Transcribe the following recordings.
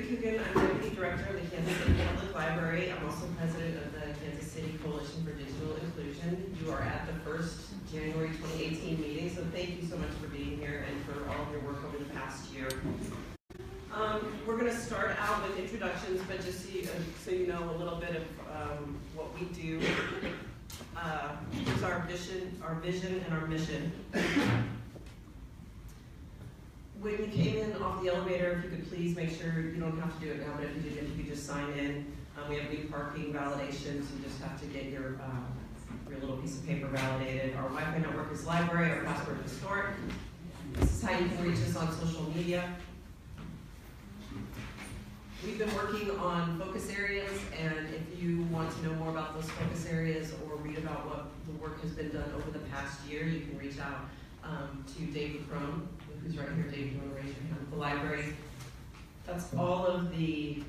Coogan. I'm Deputy Director of the Kansas City Public Library. I'm also President of the Kansas City Coalition for Digital Inclusion. You are at the first January 2018 meeting, so thank you so much for being here and for all of your work over the past year. We're going to start out with introductions, but just so you know a little bit of what we do. Here's our vision, and our mission. When you came in off the elevator, if you could please make sure, you don't have to do it now, but if you did, if you could just sign in. We have new parking validations. You just have to get your little piece of paper validated. Our Wi-Fi network is library. Our password is historic. This is how you can reach us on social media. We've been working on focus areas, and if you want to know more about those focus areas or read about what the work has been done over the past year, you can reach out to David Crone, who's right here. David, you want to raise your hand? The library. That's all of the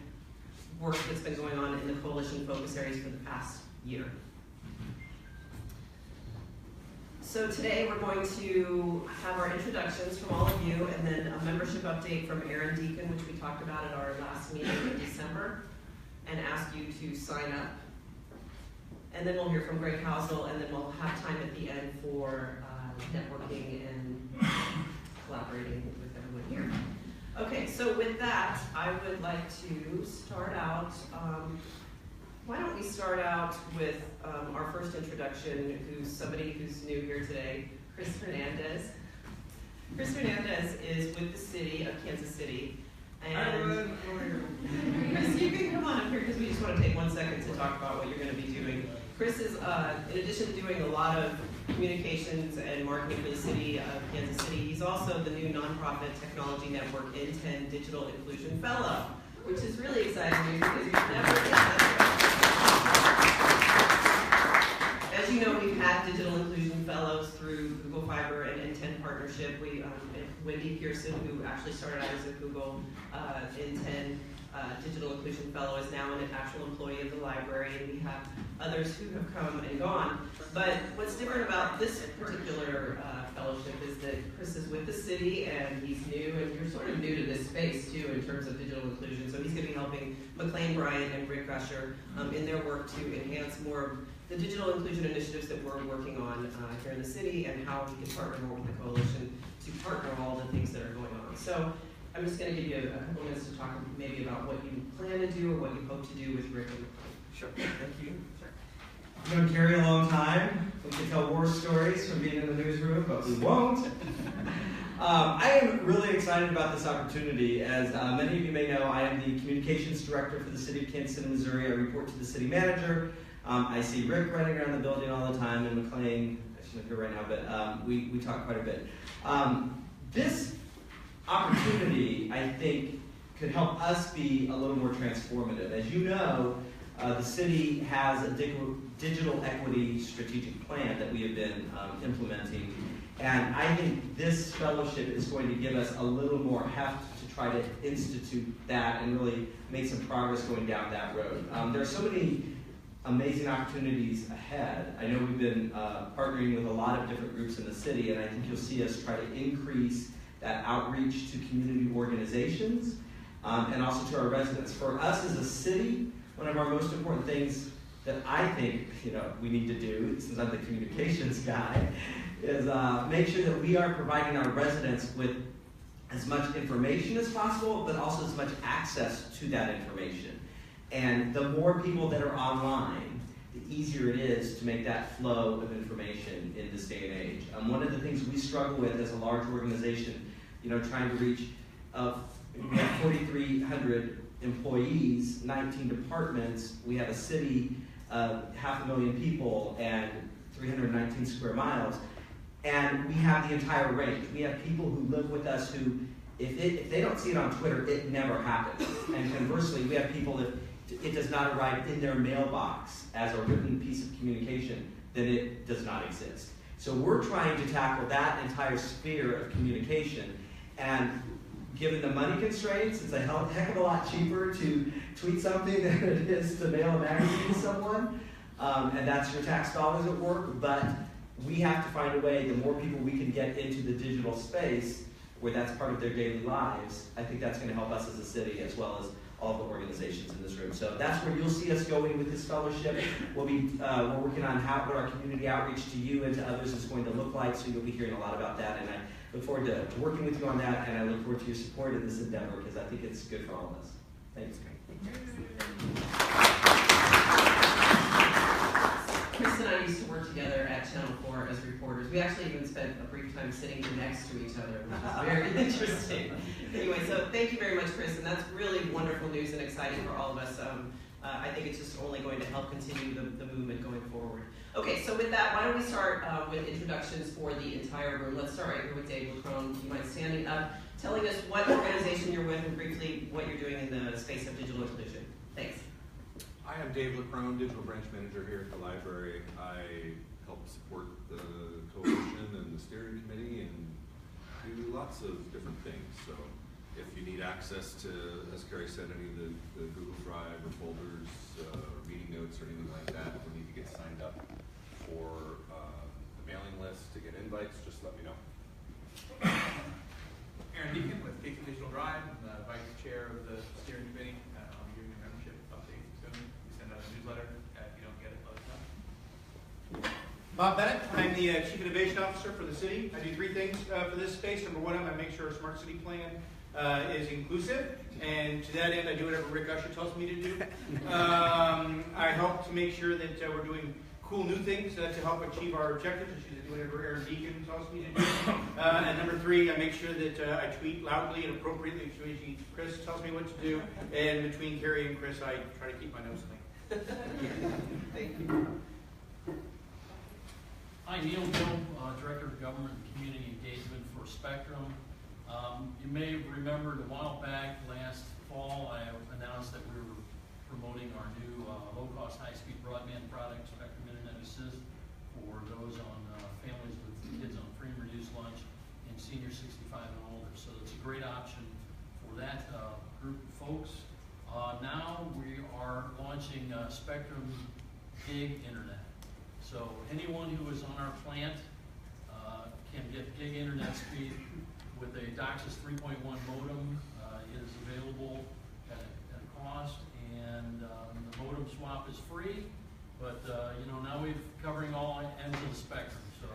work that's been going on in the coalition focus areas for the past year. So today we're going to have our introductions from all of you, and then a membership update from Aaron Deacon, which we talked about at our last meeting in December, and ask you to sign up. And then we'll hear from Greg Housel, and then we'll have time at the end for networking and collaborating with everyone here. Okay, so with that, I would like to start out. Why don't we start out with our first introduction, who's somebody who's new here today, Chris Hernandez. Chris Hernandez is with the city of Kansas City. And Chris, you can come on up here because we just want to take 1 second to talk about what you're going to be doing. Chris is, in addition to doing a lot of communications and marketing for the city of Kansas City, he's also the new nonprofit technology network N10 Digital Inclusion Fellow, which is really exciting news because we've never done that. As you know, we've had digital inclusion fellows through Google Fiber and N10 partnership. Wendy Pearson, who actually started out as a Google N10 digital inclusion fellow, is now an actual employee of the library, and we have others who have come and gone. But what's different about this particular fellowship is that Chris is with the city, and he's new, and you're sort of new to this space too in terms of digital inclusion. So he's going to be helping McLean Bryant and Rick Gusher in their work to enhance more of the digital inclusion initiatives that we're working on here in the city, and how we can partner more with the coalition to partner all the things that are going on. So I'm just going to give you a couple minutes to talk maybe about what you plan to do or what you hope to do with Rick and McLean. Sure, thank you. I've known Carrie a long time. We can tell war stories from being in the newsroom, but we won't. I am really excited about this opportunity. As many of you may know, I am the communications director for the city of Kansas City, Missouri. I report to the city manager. I see Rick running around the building all the time, and McLean, she's not here right now, but we talk quite a bit. This opportunity, I think, could help us be a little more transformative. As you know, the city has a digital equity strategic plan that we have been implementing, and I think this fellowship is going to give us a little more heft to try to institute that and really make some progress going down that road. There are so many amazing opportunities ahead. I know we've been partnering with a lot of different groups in the city, and I think you'll see us try to increase that outreach to community organizations and also to our residents. For us as a city, one of our most important things that I think we need to do, since I'm the communications guy, is make sure that we are providing our residents with as much information as possible, but also as much access to that information. And the more people that are online, the easier it is to make that flow of information in this day and age. One of the things we struggle with as a large organization, trying to reach, we have 4,300 employees, 19 departments. We have a city of 500,000 people and 319 square miles. And we have the entire range. We have people who live with us who, if they don't see it on Twitter, it never happens. And conversely, we have people that it does not arrive in their mailbox as a written piece of communication, then it does not exist. So we're trying to tackle that entire sphere of communication. And given the money constraints, it's a heck of a lot cheaper to tweet something than it is to mail a magazine to someone. And that's your tax dollars at work. But we have to find a way, the more people we can get into the digital space where that's part of their daily lives, I think that's going to help us as a city as well as all the organizations in this room. So that's where you'll see us going with this fellowship. We'll be we're working on what our community outreach to you and to others is going to look like, so you'll be hearing a lot about that, and I look forward to working with you on that, and I look forward to your support in this endeavor because I think it's good for all of us. Thanks. Chris and I used to work together at Channel 4 as reporters. We actually even spent a brief time sitting next to each other, which is very interesting. Anyway, so thank you very much, Chris, and that's really wonderful news and exciting for all of us. I think it's just only going to help continue the movement going forward. Okay, so with that, why don't we start with introductions for the entire room. Let's start right here with Dave LaCrone. Do you mind standing up, telling us what organization you're with, and briefly what you're doing in the space of digital inclusion. Thanks. I am Dave LaCrone, Digital Branch Manager here at the library. I help support the coalition and the steering committee and do lots of different things. So if you need access to, as Carrie said, any of the Google Drive or folders or meeting notes or anything like that, if you need to get signed up for the mailing list to get invites, just let me know. Aaron Deacon with Coogan Digital Drive. I'm the Vice Chair of the steering committee. I'll be giving you a membership update soon. We send out a newsletter. If you don't get it, let us know. Bob Bennett, I'm the Chief Innovation Officer for the city. I do three things for this space. Number one, I make sure our smart city plan is inclusive, and to that end, I do whatever Rick Usher tells me to do. I help to make sure that we're doing cool new things to help achieve our objectives, which is to do whatever Aaron Deacon tells me to do. And number three, I make sure that I tweet loudly and appropriately, which Chris tells me what to do. And between Carrie and Chris, I try to keep my nose clean. Thank you. Hi, Neil Gill, Director of Government and Community Engagement for Spectrum. You may have remembered a while back, last fall, I announced that we were promoting our new low-cost, high-speed broadband product, Spectrum Internet Assist, for those on families with kids on free and reduced lunch and seniors 65 and older. So it's a great option for that group of folks. Now we are launching Spectrum Gig Internet. So anyone who is on our plant can get gig internet speed with a DOCSIS 3.1 modem. Is available at a cost, and the modem swap is free. But now we're covering all ends of the spectrum. So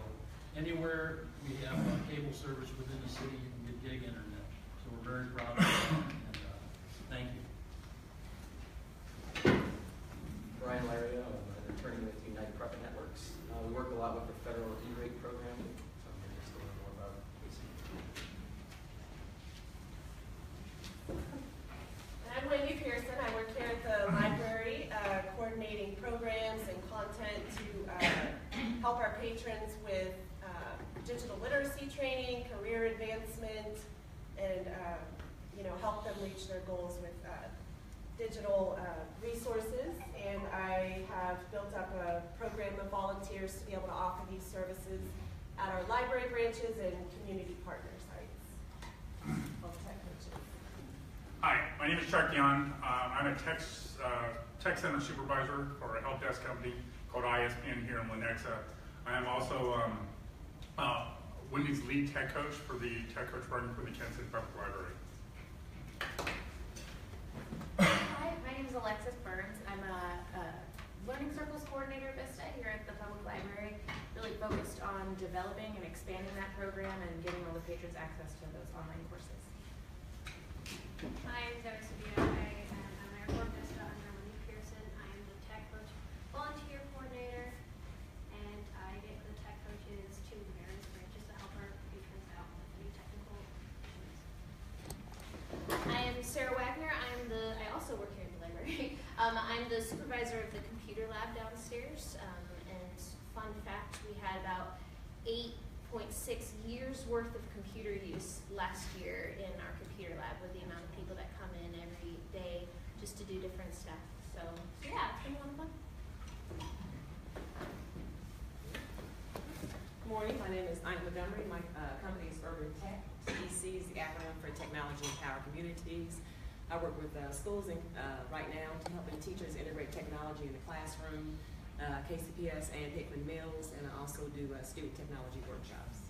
anywhere we have cable service within the city, you can get gig internet. So we're very proud of that. And thank you. Brian Lario, I'm an attorney with United Private Networks. We work a lot with the federal E-rate program, so I'm going to just learn more about it. I'm Wendy Pearson. I work here at the library, coordinating programs and content to help our patrons with digital literacy training, career advancement, and help them reach their goals with digital resources. And I have built up a program of volunteers to be able to offer these services at our library branches and community partner sites. Both tech coaches. Hi, my name is Chuck Young. I'm a tech center supervisor for a help desk company called ISPN here in Lenexa. I am also Wendy's lead tech coach for the tech coach program for the Kansas City Public Library. Hi, my name is Alexis Burns. I'm a Learning Circles coordinator at Vista here at the Public Library, really focused on developing and expanding that program and giving all the patrons access to those online courses. Hi, I'm Debbie Sabino. I'm a report Vista under Wendy Pearson. I am the tech coach volunteer coordinator, and I get the tech coaches to the various branches to help our patrons out with any technical issues. I am Sarah Wagner. I also work here at the library. I'm the supervisor of the computer lab downstairs. And fun fact, we had about 8.6 years worth of computer use last year in our computer lab with the amount of people that come in every day just to do different stuff. So yeah, it's been a lot of fun. Good morning, my name is Ina Montgomery. My company is Urban Tech. TEC is the acronym for Technology Empowered Communities. I work with schools right now to helping teachers integrate technology in the classroom, KCPS and Hickman Mills, and I also do student technology workshops.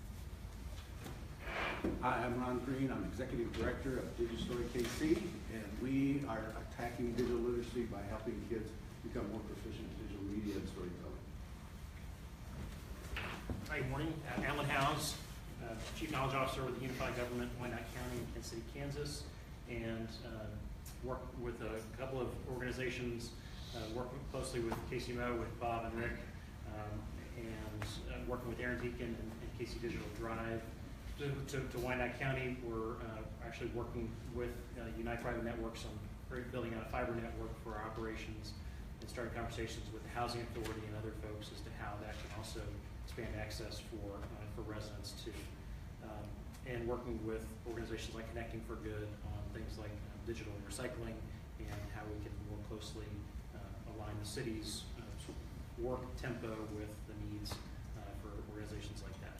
Hi, I'm Ron Green. I'm Executive Director of DigiStory KC, and we are attacking digital literacy by helping kids become more proficient in digital media and storytelling. Hi, good morning. Alan Howes, Chief Knowledge Officer with the Unified Government in Wyandotte County in Kansas City, Kansas, and work with a couple of organizations, working closely with KCMO, with Bob and Rick, and working with Aaron Deacon and KC Digital Drive. To Wyandotte County, we're actually working with Unite Private Networks on building out a fiber network for our operations and starting conversations with the Housing Authority and other folks as to how that can also expand access for residents too. And working with organizations like Connecting for Good on things like digital recycling and how we can more closely align the city's work tempo with the needs for organizations like that.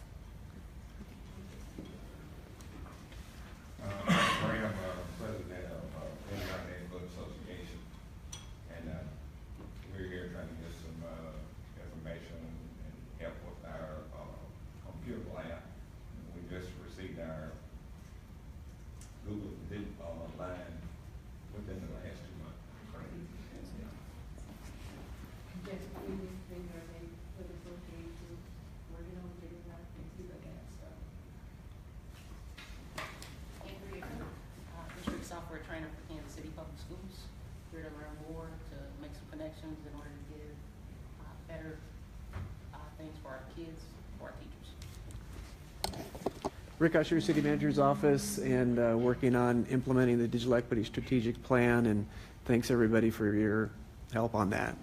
I'm president of Indiana Neighborhood Association, and we're here trying to get some information and help with our computer lab. We just received our Google line within the last 2 months. District software trainer for Kansas City Public Schools. Here to learn more, to make some connections in order to give better things for our kids, for our teachers. Rick Usher, City Manager's Office, and working on implementing the Digital Equity Strategic Plan, and thanks everybody for your help on that.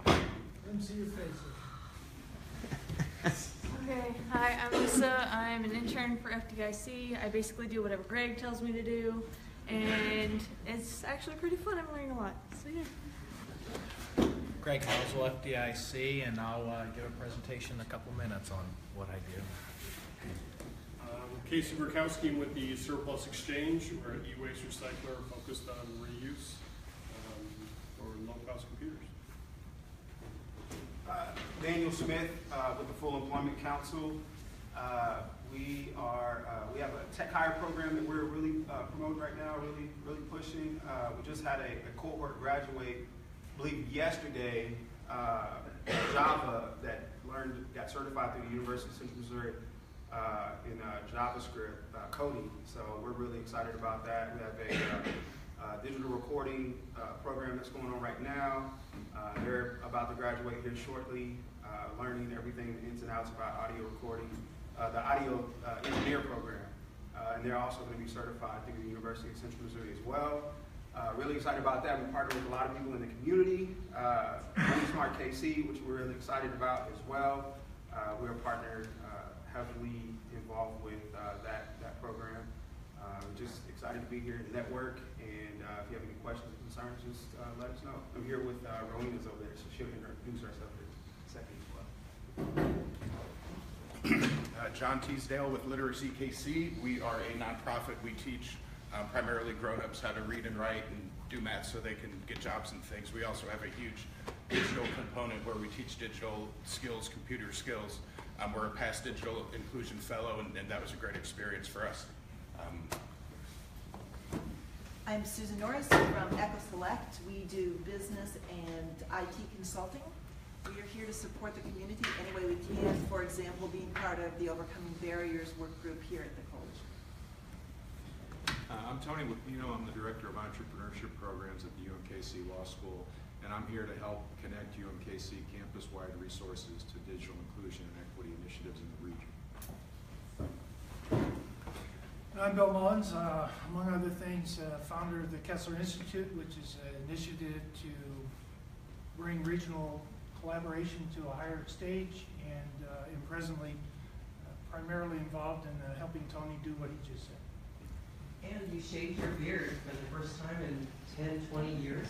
Let me see your face. Okay, hi, I'm Lisa. I'm an intern for FDIC. I basically do whatever Greg tells me to do, and it's actually pretty fun. I'm learning a lot, so yeah. Greg Housel, FDIC, and I'll give a presentation in a couple minutes on what I do. Casey Burkowski with the Surplus Exchange. We're an e-waste recycler focused on reuse for low-cost computers. Daniel Smith with the Full Employment Council. We have a tech hire program that we're really promoting right now, really pushing. We just had a cohort graduate, I believe yesterday, Java that got certified through the University of Central Missouri in JavaScript coding. So we're really excited about that. We have a digital recording program that's going on right now. They're about to graduate here shortly, learning everything, the ins and outs about audio recording, the audio engineer program. And they're also going to be certified through the University of Central Missouri as well. Really excited about that. We partner with a lot of people in the community. Money Smart KC, which we're really excited about as well. We're partnered heavily involved with that program. We're just excited to be here to network, and if you have any questions or concerns, just let us know. I'm here with Rowena's over there, so she'll introduce herself in a second as well. John Teasdale with Literacy KC. We are a nonprofit. We teach primarily grown-ups how to read and write and do math so they can get jobs and things. We also have a huge digital component where we teach digital skills, computer skills. We're a past digital inclusion fellow, and that was a great experience for us. I'm Susan Norris from EcoSelect. We do business and IT consulting. We are here to support the community any way we can, for example, being part of the Overcoming Barriers work group here at the college. I'm Tony Lupino. I'm the Director of Entrepreneurship Programs at the UMKC Law School, and I'm here to help connect UMKC campus-wide resources to digital inclusion and equity initiatives in the region. I'm Bill Mullins, among other things, founder of the Kessler Institute, which is an initiative to bring regional collaboration to a higher stage, and am presently primarily involved in helping Tony do what he just said. And you shaved your beard for the first time in 10, 20 years.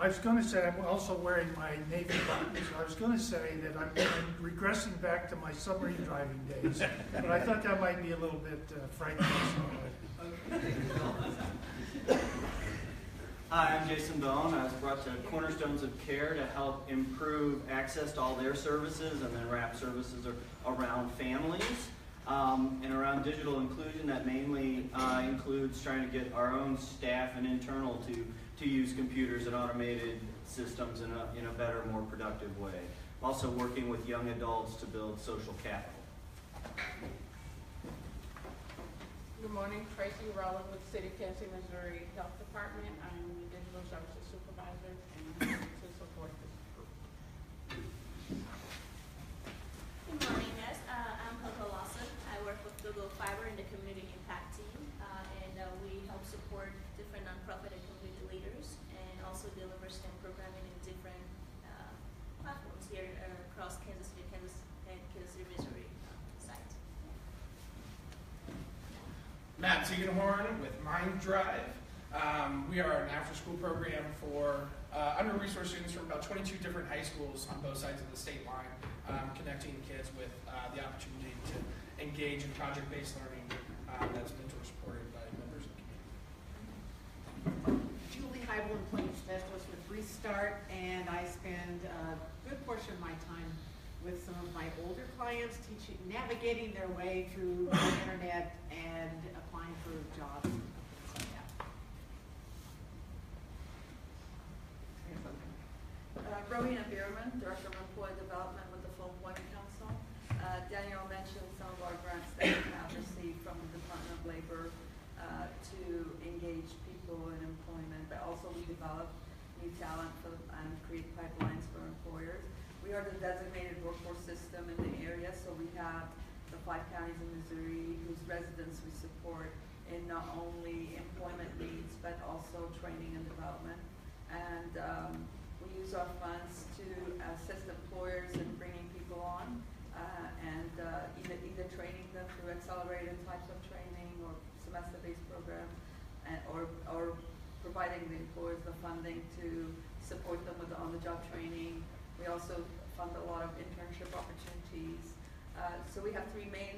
I was going to say I'm also wearing my Navy buttons. I was going to say that I'm regressing back to my submarine driving days, but I thought that might be a little bit frightening. Hi, I'm Jason Bone. I was brought to Cornerstones of Care to help improve access to all their services and then wrap services around families. And around digital inclusion, that mainly includes trying to get our own staff and internal to use computers and automated systems in a better, more productive way. Also working with young adults to build social capital. Good morning, Tracy Rowland with City of Kansas City, Missouri Health Department. I'm the Digital Services Supervisor and I'm here to support this group. Good morning, guys. I'm Coco Lawson. I work with Google Fiber in the Community Impact team, and we help support different nonprofit and community leaders, and also deliver STEM programming in different platforms here across Kansas City, Missouri sites. Matt Ziegenhorn with Mind Drive. We are an after-school program for under-resourced students from about 22 different high schools on both sides of the state line, connecting kids with the opportunity to engage in project-based learning that's mentor supported by members of the community. Julie Heibel, Employment Specialist with Restart, and I spend a good portion of my time with some of my older clients, navigating their way through the internet and applying for jobs and things like that. Rowena Bierman, Director of Employee Development with the Full Employment Council. Danielle mentioned some of our grants that we have received from the Department of Labor to engage people in employment, but also we develop new talent and create pipelines for employers. We are the designated workforce system in the area, so we have the 5 counties in Missouri whose residents we support in not only employment needs, but also training and development. And we use our funds to assist employers in bringing people on and either training them through accelerated types of training or semester-based programs, or providing the employers the funding to support them with on-the-job training. We also fund a lot of internship opportunities. So we have 3 main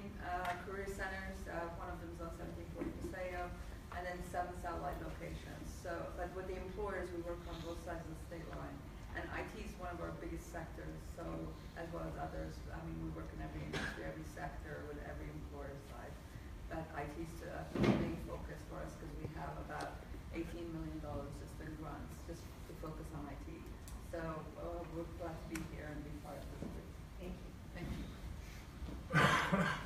career centers. One of them is on 1740 Paseo, and then 7 satellite locations. So, but with the employers, we work on both sides of the state line. And IT is one of our biggest sectors, so as well as others. I mean, we work in every industry, every sector, with every employer side. But IT is a big focus for us because we have about $18 million just in grants just to focus on IT. So we're glad to be here and be part of this group. Thank you. Thank you.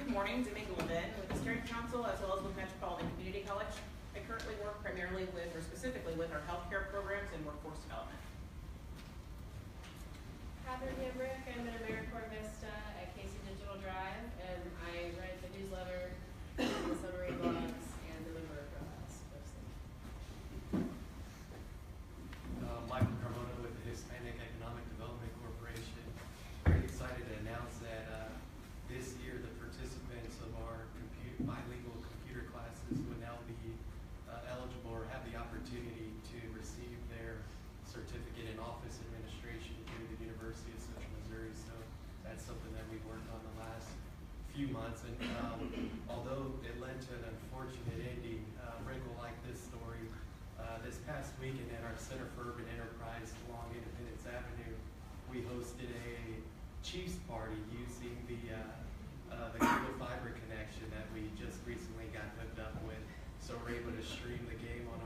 Good morning, Domingo Levin with the Steering Council as well as with Metropolitan Community College. I currently work primarily with, or specifically with, our healthcare programs and workforce development. Catherine Hambrick, I'm an AmeriCorps Vista at Casey Digital Drive, and I write the newsletter, the summary blogs, and deliver postings. Michael Carmona with the Hispanic Economic Development Corporation. Very excited to announce that this year the participants of our bilingual computer classes would now be eligible or have the opportunity to receive their certificate in office administration through the University of Central Missouri. So that's something that we've worked on the last few months. And although it led to an unfortunate ending, wrinkle like this story, this past weekend at our Center for Urban Enterprise along Independence Avenue, we hosted a Chiefs party using the Google Fiber connection that we just recently got hooked up with. So we're able to stream the game on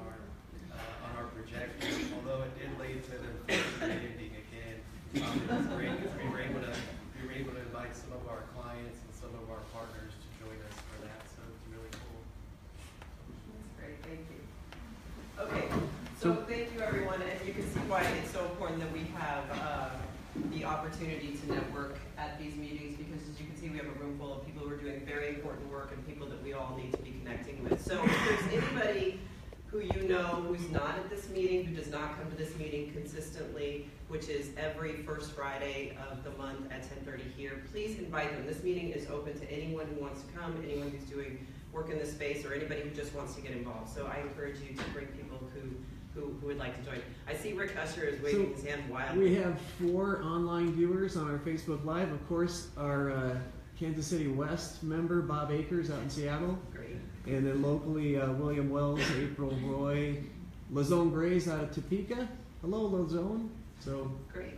our projector. Although it did lead to an unfortunate ending again, it was great because we were able to invite some of our clients and some of our partners to join us for that. So it's really cool. That's great. Thank you. Okay, so thank you everyone, and you can see why it's so important that we have the opportunity to network at these meetings, because as you can see we have a room full of people who are doing very important work and people that we all need to be connecting with. So if there's anybody who you know who's not at this meeting, who does not come to this meeting consistently, which is every first Friday of the month at 10:30 here, please invite them. This meeting is open to anyone who wants to come, anyone who's doing work in this space, or anybody who just wants to get involved. So I encourage you to bring people who would like to join. I see Rick Usher is waving his hand wildly. We have 4 online viewers on our Facebook Live. Of course, our Kansas City West member, Bob Akers, out in Seattle. Great. And then locally, William Wells, April Roy, Lazone Grays out of Topeka. Hello, Lazone. So Great.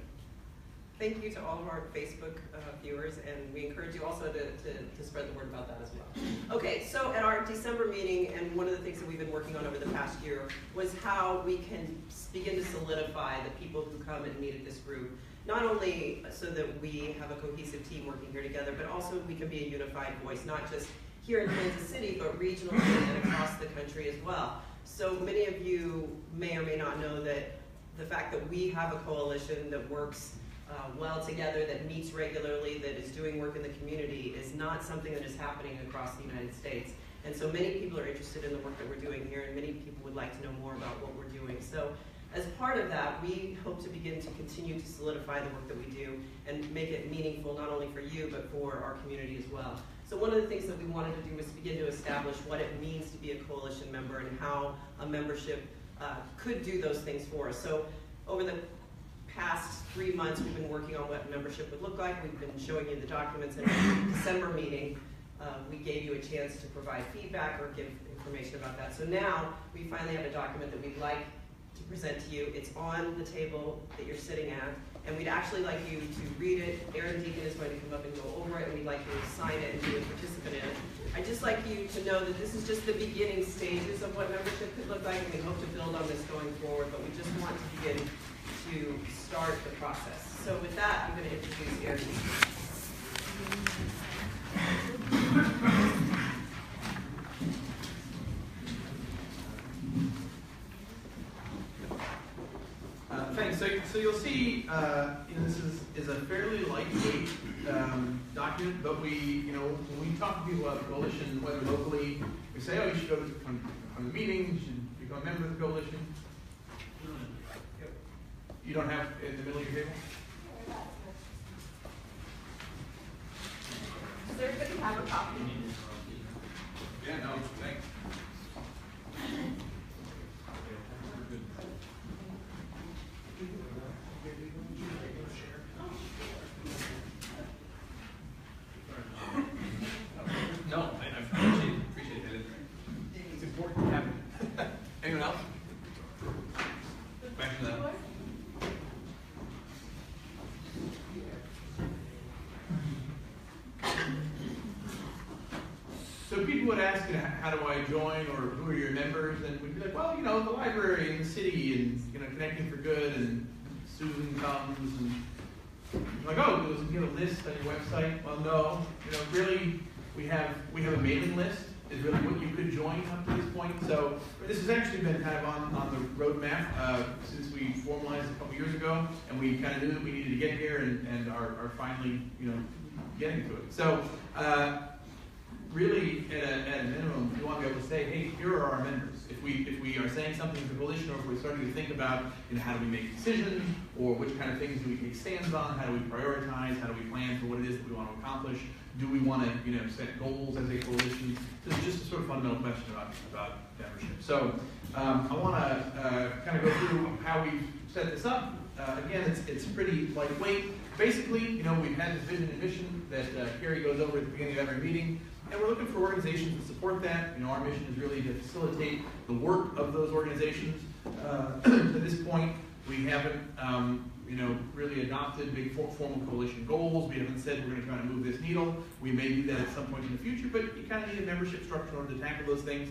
Thank you to all of our Facebook viewers, and we encourage you also to spread the word about that as well. Okay, so at our December meeting, and one of the things that we've been working on over the past year was how we can begin to solidify the people who come and meet at this group. Not only so that we have a cohesive team working here together, but also we can be a unified voice, not just here in Kansas City, but regionally and across the country as well. So many of you may or may not know that the fact that we have a coalition that works well together, that meets regularly, that is doing work in the community is not something that is happening across the United States. And so many people are interested in the work that we're doing here, and many people would like to know more about what we're doing. So as part of that, we hope to begin to continue to solidify the work that we do and make it meaningful not only for you, but for our community as well. So one of the things that we wanted to do was begin to establish what it means to be a coalition member and how a membership could do those things for us. So over the past 3 months, we've been working on what membership would look like. We've been showing you the documents, and in the December meeting, we gave you a chance to provide feedback or give information about that. So now we finally have a document that we'd like to present to you. It's on the table that you're sitting at, and we'd actually like you to read it. Aaron Deacon is going to come up and go over it, and we'd like you to sign it and be a participant in it. I'd just like you to know that this is just the beginning stages of what membership could look like, and we hope to build on this going forward, but we just want to begin to start the process. So with that, I'm going to introduce Aaron Deacon. Thanks. So you'll see, this is a fairly lightweight document, but when we talk to people about the coalition, whether locally, we say, oh, you should go to the meeting, you should become a member of the coalition. You don't have it in the middle of your table? Does everybody have a copy? Yeah, no, thanks. No, I appreciate that. It's important to have it. Anyone else? Back to that. So people would ask, how do I join, or who are your members? And we'd be like, well, the library and the city, and Connecting for Good, and Susan comes, and you're like, oh, does it give a list on your website? Well, no. Really, we have a mailing list. Is really what you could join up to this point. So this has actually been kind of on the roadmap since we formalized a couple years ago, and we kind of knew that we needed to get here, and are finally getting to it. So really, at a minimum, we want to be able to say, hey, here are our members. If we are saying something to the coalition, or if we're starting to think about how do we make decisions, or which kind of things do we take stands on, how do we prioritize, how do we plan for what it is that we want to accomplish, do we want to set goals as a coalition? So it's just a sort of fundamental question about membership. So I want to kind of go through how we set this up. Again, it's pretty lightweight. Basically, we've had this vision and mission that Carrie goes over at the beginning of every meeting. And we're looking for organizations to support that. Our mission is really to facilitate the work of those organizations. To this point, we haven't, really adopted big formal coalition goals. We haven't said we're going to try to move this needle. We may do that at some point in the future, but you kind of need a membership structure in order to tackle those things.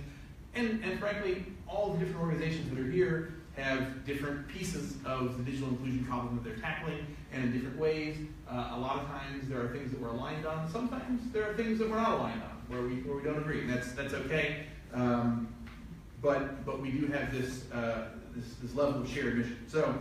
And frankly, all the different organizations that are here have different pieces of the digital inclusion problem that they're tackling, and in different ways. A lot of times there are things that we're aligned on. Sometimes there are things that we're not aligned on, where we don't agree, and that's okay. But we do have this level of shared mission. So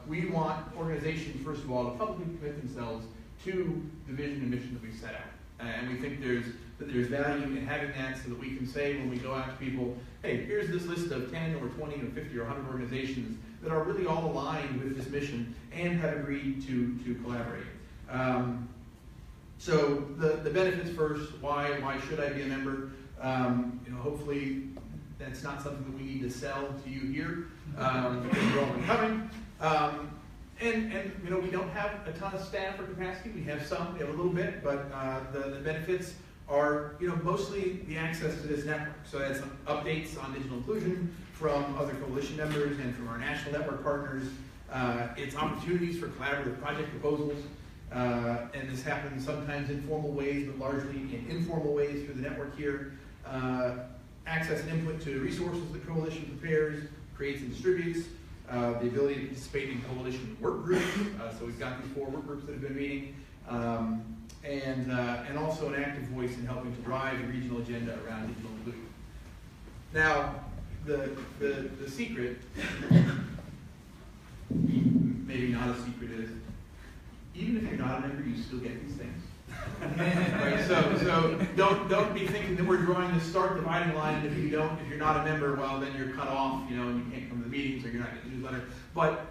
we want organizations, first of all, to publicly commit themselves to the vision and mission that we've set out. And we think there's value in having that, so that we can say when we go out to people, hey, here's this list of 10 or 20 or 50 or 100 organizations that are really all aligned with this mission and have agreed to collaborate. So the benefits first, why should I be a member? Hopefully that's not something that we need to sell to you here, because you're all coming. And we don't have a ton of staff or capacity. We have some, we have a little bit, but the benefits are, mostly the access to this network. So that's updates on digital inclusion from other coalition members and from our national network partners. It's opportunities for collaborative project proposals. And this happens sometimes in formal ways, but largely in informal ways through the network here. Access and input to resources the coalition prepares, creates and distributes. The ability to participate in coalition work groups. So we've got these 4 work groups that have been meeting. And also an active voice in helping to drive the regional agenda around digital inclusion. Now, the secret, maybe not a secret, is even if you're not a member, you still get these things. Right? So don't be thinking that we're drawing this stark dividing line, and if you're not a member, well, then you're cut off, and you can't come to the meetings or you're not getting the newsletter. But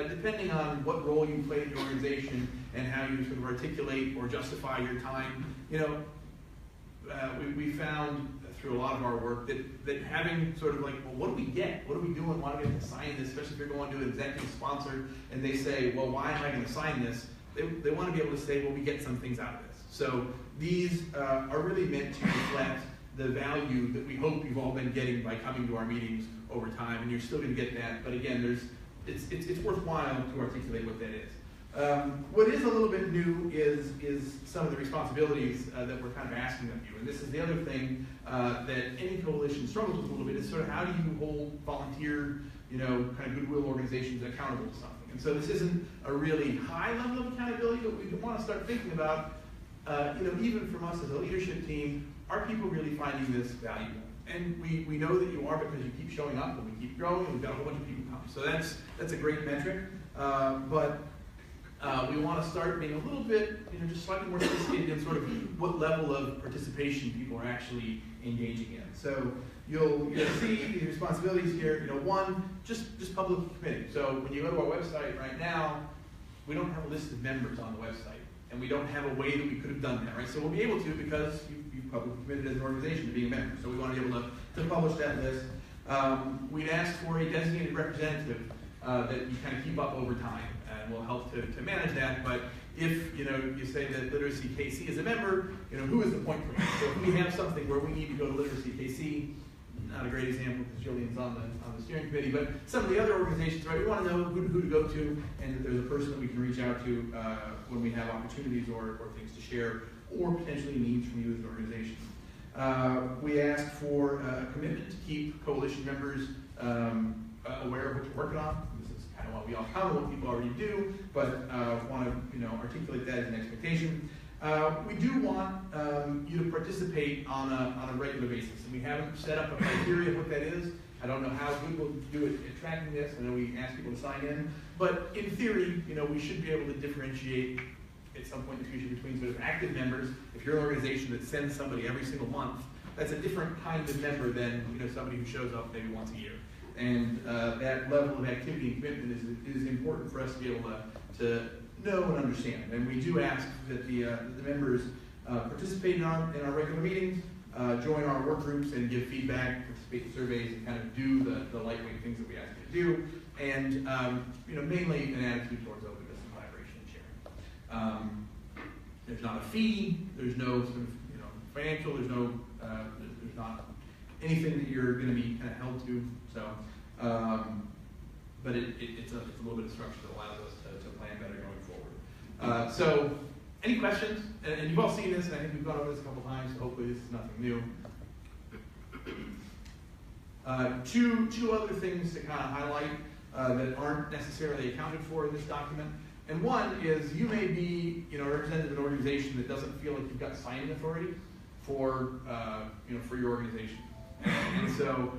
depending on what role you play in the organization and how you sort of articulate or justify your time, we found through a lot of our work that having sort of like, well, what do we get? What are we doing? Why do we have to sign this? Especially if you're going to an executive sponsor and they say, well, why am I going to sign this? They want to be able to say, well, we get some things out of this. So these are really meant to reflect the value that we hope you've all been getting by coming to our meetings over time, and you're still going to get that. But again, it's worthwhile to articulate what that is. What is a little bit new is some of the responsibilities that we're kind of asking of you. And this is the other thing that any coalition struggles with a little bit, is sort of how do you hold volunteer, kind of goodwill organizations accountable to something. And so this isn't a really high level of accountability, but we want to start thinking about, even from us as a leadership team, are people really finding this valuable? And we know that you are, because you keep showing up and we keep growing and we've got a whole bunch of people come. So that's a great metric. But we want to start being a little bit, just slightly more sophisticated in sort of what level of participation people are actually engaging in. So you'll see these responsibilities here. One, just public committing. So when you go to our website right now, we don't have a list of members on the website, and we don't have a way that we could have done that, right? So we'll be able to, because you've publicly committed as an organization to being a member. So we want to be able to publish that list. We'd ask for a designated representative that you kind of keep up over time, and we'll help to manage that. But if you say that Literacy KC is a member, who is the point person? So if we have something where we need to go to Literacy KC, not a great example because Jillian's on the steering committee, but some of the other organizations, right? We want to know who to go to, and that there's a person that we can reach out to when we have opportunities or things to share, or potentially needs from you as an organization. We ask for a commitment to keep coalition members aware of what you're working on. This is kind of what we all come, what people already do, but want to articulate that as an expectation. We do want you to participate on a regular basis, and we haven't set up a criteria of what that is. I don't know how good we'll do it at tracking this. I know we ask people to sign in, but in theory, we should be able to differentiate at some point in the future between sort of active members. If you're an organization that sends somebody every single month, that's a different kind of member than somebody who shows up maybe once a year. And that level of activity and commitment is important for us to be able to know and understand. And we do ask that the members participate in our regular meetings, join our work groups and give feedback, participate in surveys, and kind of do the lightweight things that we ask you to do. And mainly an attitude towards openness and collaboration and sharing. There's not a fee, there's no sort of financial, there's not anything that you're going to be kind of held to. So, but it's a little bit of structure that allows us to plan better going forward. So, any questions? And you've all seen this, and I think we've gone over this a couple times, so hopefully this is nothing new. Two other things to kind of highlight that aren't necessarily accounted for in this document. And one is you may be a representative of an organization that doesn't feel like you've got signing authority for your organization. And so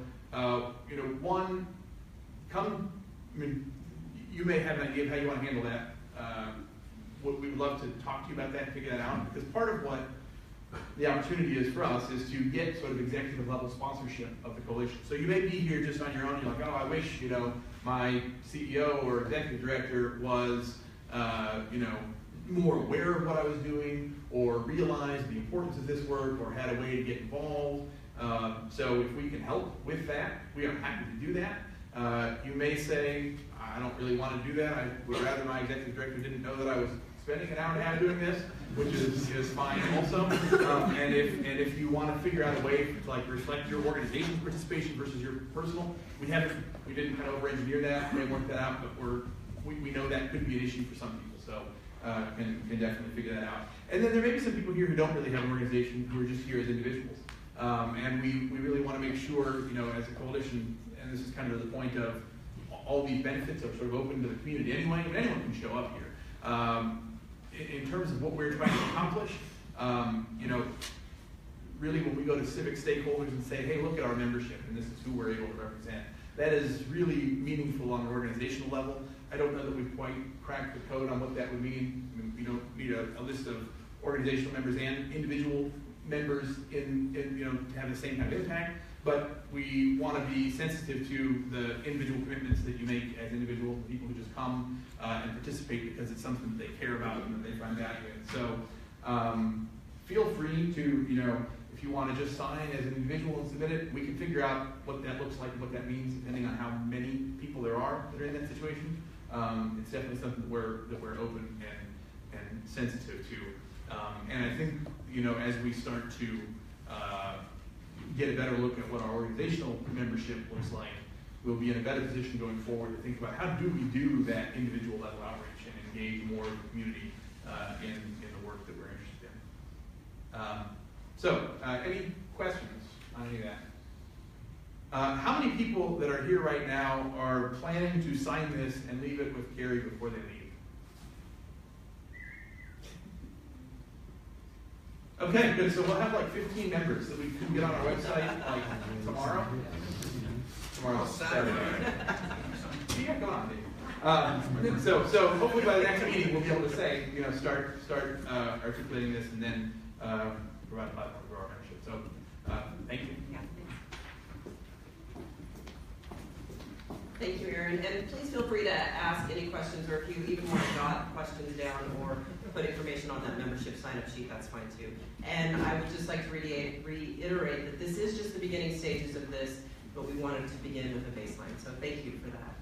you may have an idea of how you want to handle that. We would love to talk to you about that and figure that out, because part of what the opportunity is for us is to get sort of executive level sponsorship of the coalition. So you may be here just on your own, you're like, oh, I wish my CEO or executive director was more aware of what I was doing, or realized the importance of this work, or had a way to get involved. So if we can help with that, we are happy to do that. You may say, I don't really want to do that. I would rather my executive director didn't know that I was spending an hour and a half doing this, which is fine also. And if you want to figure out a way to like reflect your organization's participation versus your personal, we didn't kind of over-engineer that, we worked that out, but we know that could be an issue for some people, so can definitely figure that out. And then there may be some people here who don't really have an organization, who are just here as individuals. And we really want to make sure, as a coalition, and this is kind of the point of all these benefits are sort of open to the community anyway, but anyone can show up here. In terms of what we're trying to accomplish, really when we go to civic stakeholders and say, hey, look at our membership, and this is who we're able to represent, that is really meaningful on an organizational level. I don't know that we've quite cracked the code on what that would mean. I mean, we don't need a list of organizational members and individual members in to have the same kind of impact, but we want to be sensitive to the individual commitments that you make as individual people who just come and participate because it's something that they care about and that they find value in. So feel free to, if you want to just sign as an individual and submit it, we can figure out what that looks like and what that means depending on how many people there are that are in that situation. It's definitely something that we're open and sensitive to. And I think, as we start to get a better look at what our organizational membership looks like, we'll be in a better position going forward to think about how do we do that individual level outreach and engage more of the community in the work that we're interested in. So, any questions on any of that? How many people that are here right now are planning to sign this and leave it with Carrie before they leave? Okay, good. So we'll have like 15 members that we can get on our website like tomorrow. Tomorrow's Saturday. Yeah, go on, Dave. So hopefully by the next meeting we'll be able to say, start articulating this and then provide a platform for our membership. So thank you. Thank you, Erin. And please feel free to ask any questions, or if you even want to jot questions down or put information on that membership sign-up sheet, that's fine too. And I would just like to reiterate that this is just the beginning stages of this, but we wanted to begin with a baseline. So thank you for that.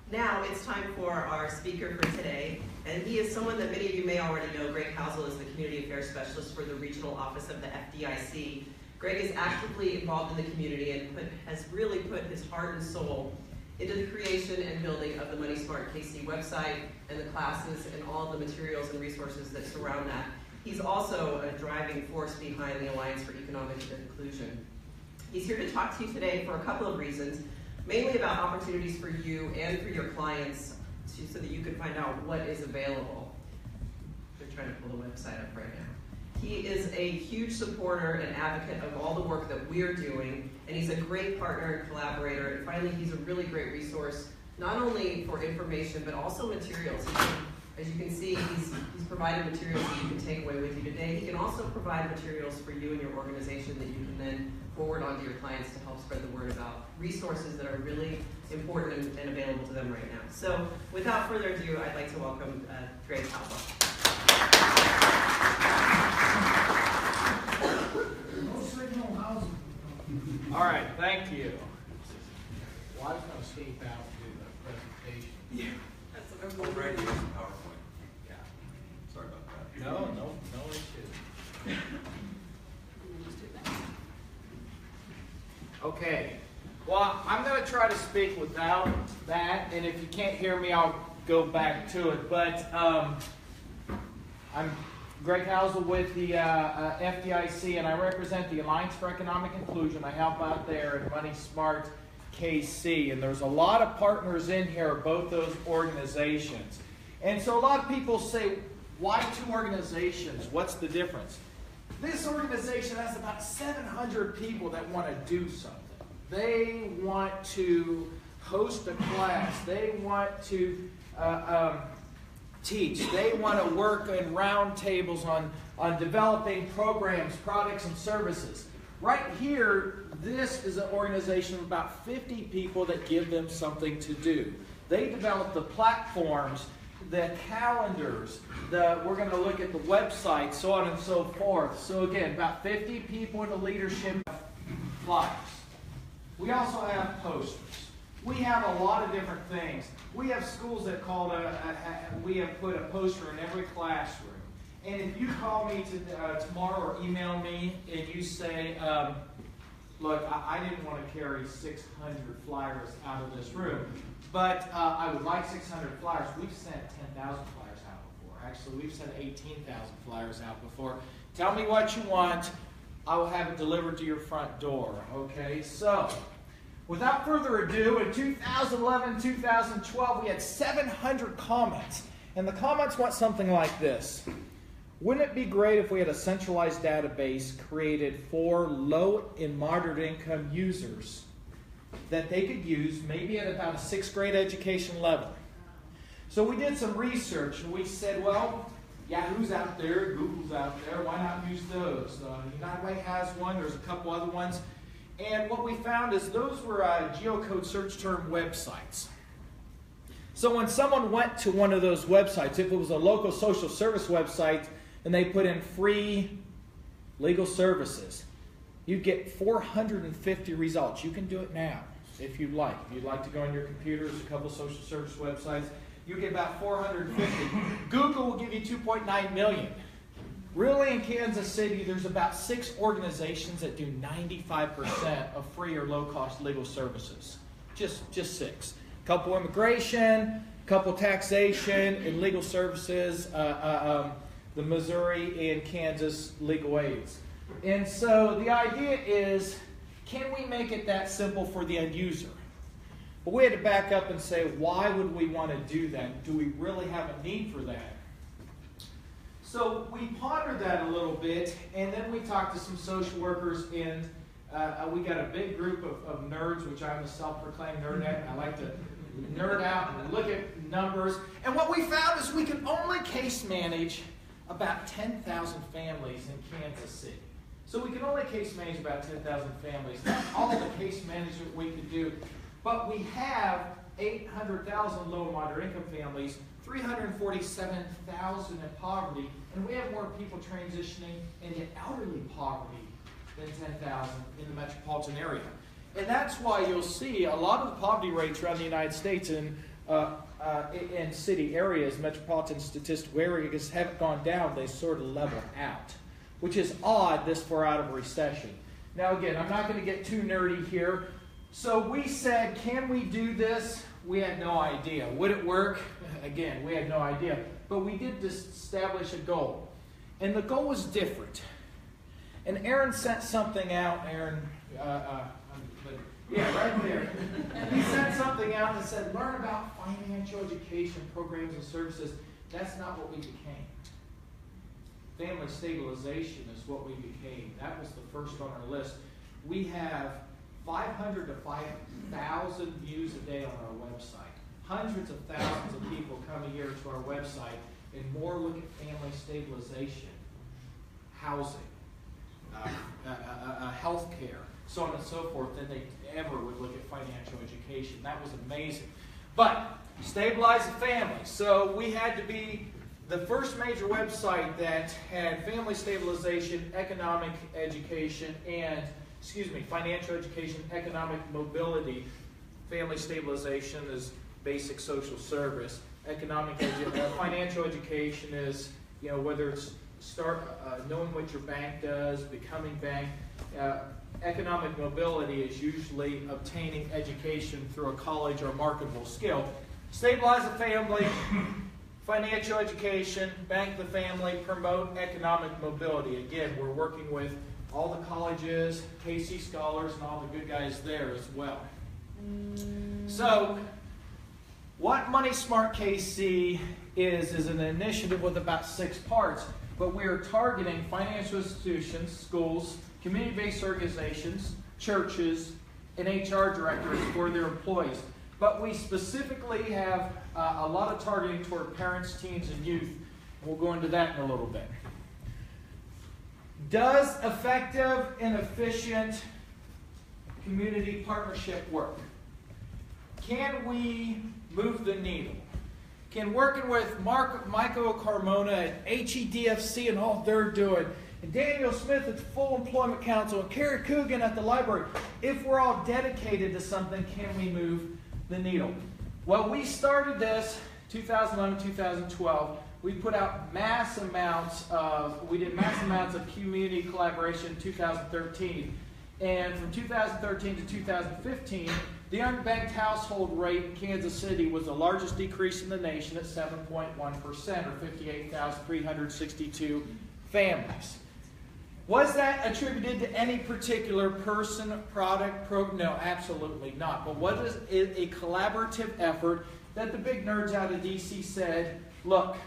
Now it's time for our speaker for today, and he is someone that many of you may already know. Greg Housel is the Community Affairs Specialist for the Regional Office of the FDIC. Greg is actively involved in the community and has really put his heart and soul into the creation and building of the Money Smart KC website and the classes and all the materials and resources that surround that. He's also a driving force behind the Alliance for Economic Inclusion. He's here to talk to you today for a couple of reasons, mainly about opportunities for you and for your clients so that you can find out what is available. They're trying to pull the website up right now. He is a huge supporter and advocate of all the work that we're doing, and he's a great partner and collaborator. And finally, he's a really great resource, not only for information, but also materials. As you can see, he's provided materials that you can take away with you today. He can also provide materials for you and your organization that you can then forward on to your clients to help spread the word about resources that are really important and available to them right now. So without further ado, I'd like to welcome Greg Housel. All right, thank you. Well, I was going to escape out and do the presentation. Yeah, that's what I'm already doing. using PowerPoint. Yeah. Sorry about that. No issue. Okay. Well, I'm going to try to speak without that, and if you can't hear me, I'll go back to it. But I'm Greg Housel with the FDIC, and I represent the Alliance for Economic Inclusion. I help out there in Money Smart KC, and there's a lot of partners in here, both those organizations. And so a lot of people say, why two organizations? What's the difference? This organization has about 700 people that want to do something. They want to host a class. They want to teach. They want to work in round tables on developing programs, products, and services. Right here, this is an organization of about 50 people that give them something to do. They develop the platforms, the calendars, we're going to look at the website, so on and so forth. So again, about 50 people in the leadership flyers. We also have posters. We have a lot of different things. We have schools that we have put a poster in every classroom. And if you call me tomorrow or email me and you say, look, I didn't want to carry 600 flyers out of this room, but I would like 600 flyers. We've sent 10,000 flyers out before. Actually, we've sent 18,000 flyers out before. Tell me what you want. I will have it delivered to your front door. Okay, so without further ado, in 2011, 2012, we had 700 comments. And the comments went something like this. Wouldn't it be great if we had a centralized database created for low and moderate income users that they could use maybe at about a 6th grade education level? So we did some research and we said, well, Yahoo's out there, Google's out there, why not use those? United Way has one, there's a couple other ones. And what we found is those were geocode search term websites. So when someone went to one of those websites, if it was a local social service website, and they put in free legal services, you get 450 results. You can do it now if you'd like. If you'd like to go on your computer, there's a couple social service websites. You get about 450. Google will give you 2.9 million. Really, in Kansas City, there's about 6 organizations that do 95% of free or low-cost legal services. Just 6. A couple immigration, a couple taxation and legal services, the Missouri and Kansas legal aids. And so the idea is, can we make it that simple for the end user? But we had to back up and say, why would we want to do that? Do we really have a need for that? So we pondered that a little bit, and then we talked to some social workers, and we got a big group of nerds, which I'm a self-proclaimed nerdette. I like to nerd out and look at numbers. And what we found is we can only case manage about 10,000 families in Kansas City. So we can only case manage about 10,000 families. That's all the case management we could do. But we have 800,000 low and moderate income families, 347,000 in poverty, and we have more people transitioning into elderly poverty than 10,000 in the metropolitan area. And that's why you'll see a lot of the poverty rates around the United States in city areas, metropolitan statistical areas, haven't gone down. They sort of level out, which is odd this far out of a recession. Now again, I'm not going to get too nerdy here. So we said, can we do this? We had no idea. Would it work? Again, we had no idea. But we did establish a goal. And the goal was different. And Aaron sent something out. Aaron, yeah, right there. He sent something out that said, learn about financial education programs and services. That's not what we became. Family stabilization is what we became. That was the first on our list. We have 500 to 5,000 views a day on our website. Hundreds of thousands of people come a year to our website and more look at family stabilization, housing, health care, so on and so forth, than they ever would look at financial education. That was amazing. But stabilize the family. So we had to be the first major website that had family stabilization, economic education, and financial education, economic mobility. Family stabilization is basic social service. Financial education is, whether it's knowing what your bank does, becoming bank. Economic mobility is usually obtaining education through a college or marketable skill. Stabilize the family, financial education, bank the family, promote economic mobility. Again, we're working with all the colleges, KC scholars, and all the good guys there as well. So, what Money Smart KC is an initiative with about 6 parts, but we are targeting financial institutions, schools, community-based organizations, churches, and HR directors for their employees. But we specifically have a lot of targeting toward parents, teens, and youth. We'll go into that in a little bit. Does effective and efficient community partnership work? Can we move the needle? Can working with Michael Carmona at HEDFC and all they're doing, and Daniel Smith at the Full Employment Council, and Carrie Coogan at the library, if we're all dedicated to something, can we move the needle. Well, we started this 2011, 2012. We put out mass amounts of community collaboration in 2013. And from 2013 to 2015, the unbanked household rate in Kansas City was the largest decrease in the nation at 7.1%, or 58,362 families. Was that attributed to any particular person, product, program? No, absolutely not. But was it a collaborative effort that the big nerds out of DC said, look,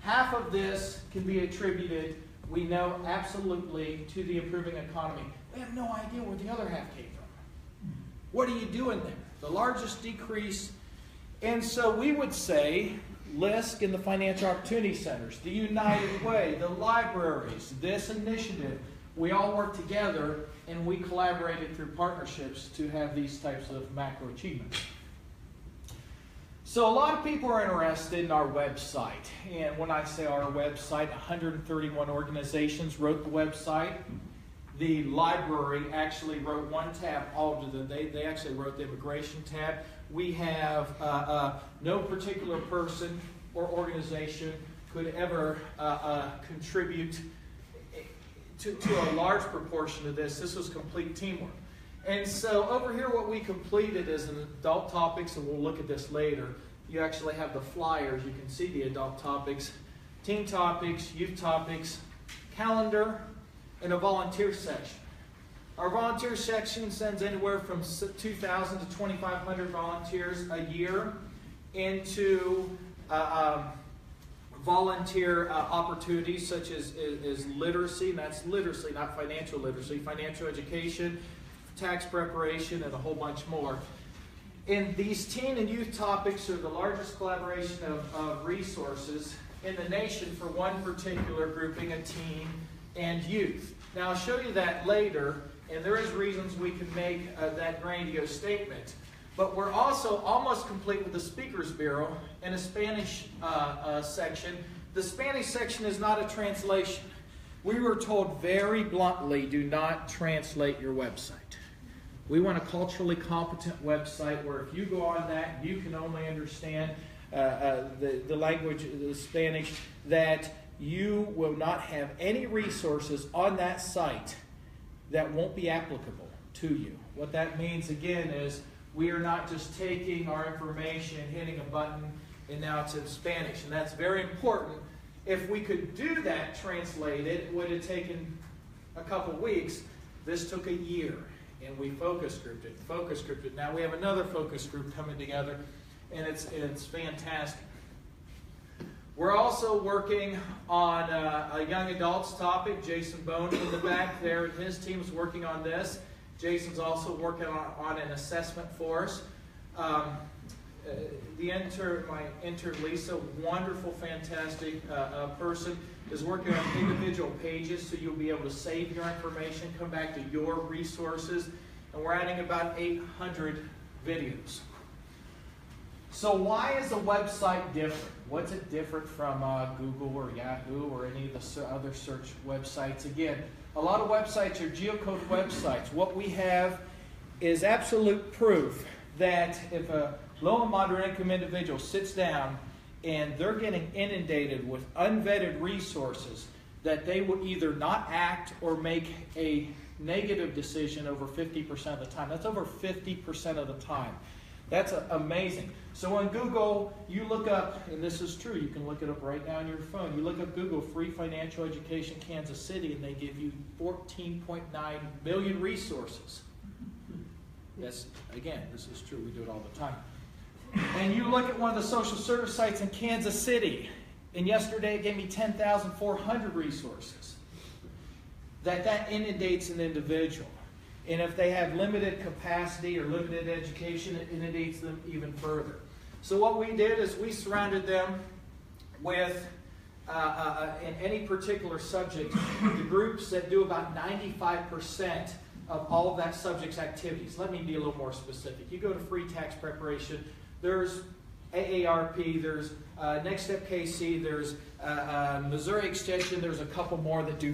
half of this can be attributed, we know absolutely, to the improving economy. We have no idea where the other half came from. What are you doing there? The largest decrease. And so we would say, LISC and the Financial Opportunity Centers, the United Way, the libraries, this initiative, we all work together and we collaborated through partnerships to have these types of macro achievements. So a lot of people are interested in our website. And when I say our website, 131 organizations wrote the website. The library actually wrote one tab. They actually wrote the immigration tab. We have no particular person or organization could ever contribute to a large proportion of this. This was complete teamwork. And so over here what we completed is an adult topics, and we'll look at this later. You actually have the flyers. You can see the adult topics, teen topics, youth topics, calendar, and a volunteer section. Our volunteer section sends anywhere from 2,000 to 2,500 volunteers a year into volunteer opportunities such as literacy, and that's literacy, not financial literacy, financial education, tax preparation, and a whole bunch more. And these teen and youth topics are the largest collaboration of resources in the nation for one particular grouping, a teen and youth. Now, I'll show you that later, and there is reasons we can make that grandiose statement. But we're also almost complete with the Speakers Bureau and a Spanish section. The Spanish section is not a translation. We were told very bluntly, do not translate your website. We want a culturally competent website where if you go on that, you can only understand the language, the Spanish, that you will not have any resources on that site that won't be applicable to you. What that means, again, is we are not just taking our information and hitting a button and now it's in Spanish. And that's very important. If we could do that translated, it would have taken a couple weeks. This took a year, and we focus grouped it. Now we have another focus group coming together, and it's fantastic. We're also working on a young adults topic. Jason Bone in the back there, and his team's working on this. Jason's also working on an assessment for us. My intern Lisa, wonderful, fantastic person, is working on individual pages, so you'll be able to save your information, come back to your resources, and we're adding about 800 videos. So why is a website different? What's it different from Google or Yahoo or any of the other search websites? Again, a lot of websites are geocoded websites. What we have is absolute proof that if a low and moderate income individual sits down and they're getting inundated with unvetted resources, that they will either not act or make a negative decision over 50% of the time. That's over 50% of the time. That's amazing. So on Google, you look up, and this is true, you can look it up right now on your phone. You look up Google Free Financial Education Kansas City, and they give you 14.9 million resources. That's, again, this is true. We do it all the time. And you look at one of the social service sites in Kansas City, and yesterday it gave me 10,400 resources. That inundates an individual. And if they have limited capacity or limited education, it inundates them even further. So what we did is we surrounded them with, in any particular subject, the groups that do about 95% of all of that subject's activities. Let me be a little more specific. You go to free tax preparation, there's AARP, there's Next Step KC, there's Missouri Extension, there's a couple more that do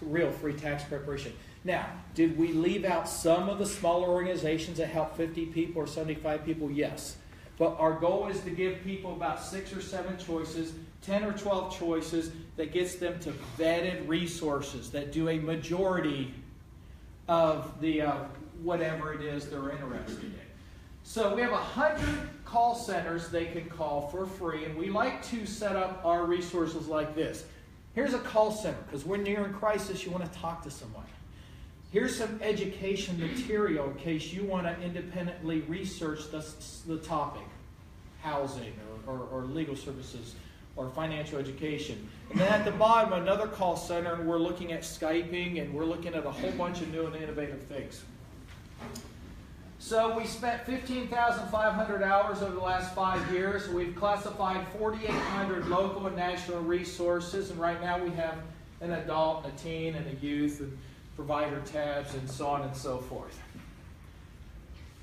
real free tax preparation. Now, did we leave out some of the smaller organizations that help 50 people or 75 people? Yes. But our goal is to give people about 6 or 7 choices, 10 or 12 choices that gets them to vetted resources that do a majority of the whatever it is they're interested in. So we have 100 call centers they can call for free, and we like to set up our resources like this. Here's a call center, because when you're in crisis, you want to talk to someone. Here's some education material in case you want to independently research the topic, housing or legal services or financial education. And then at the bottom, another call center, and we're looking at Skyping, and we're looking at a whole bunch of new and innovative things. So we spent 15,500 hours over the last 5 years. We've classified 4,800 local and national resources, and right now we have an adult, a teen, and a youth, and provider tabs, and so on and so forth.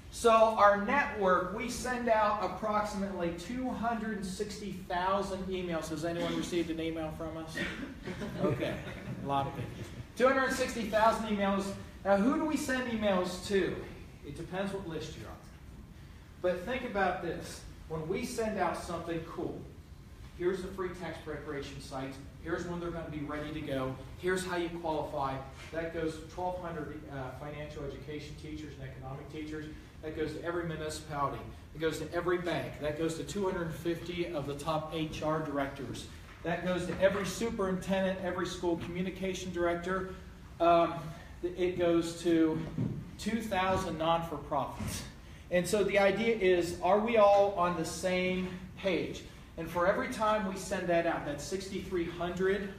So our network, we send out approximately 260,000 emails. Has anyone received an email from us? Okay, a lot of people. 260,000 emails. Now, who do we send emails to? It depends what list you're on. But think about this. When we send out something cool, here's the free tax preparation sites. Here's when they're going to be ready to go. Here's how you qualify. That goes to 1,200 financial education teachers and economic teachers. That goes to every municipality. It goes to every bank. That goes to 250 of the top HR directors. That goes to every superintendent, every school communication director. It goes to 2,000 non-for-profits. And so the idea is, are we all on the same page? And for every time we send that out, that's 6,300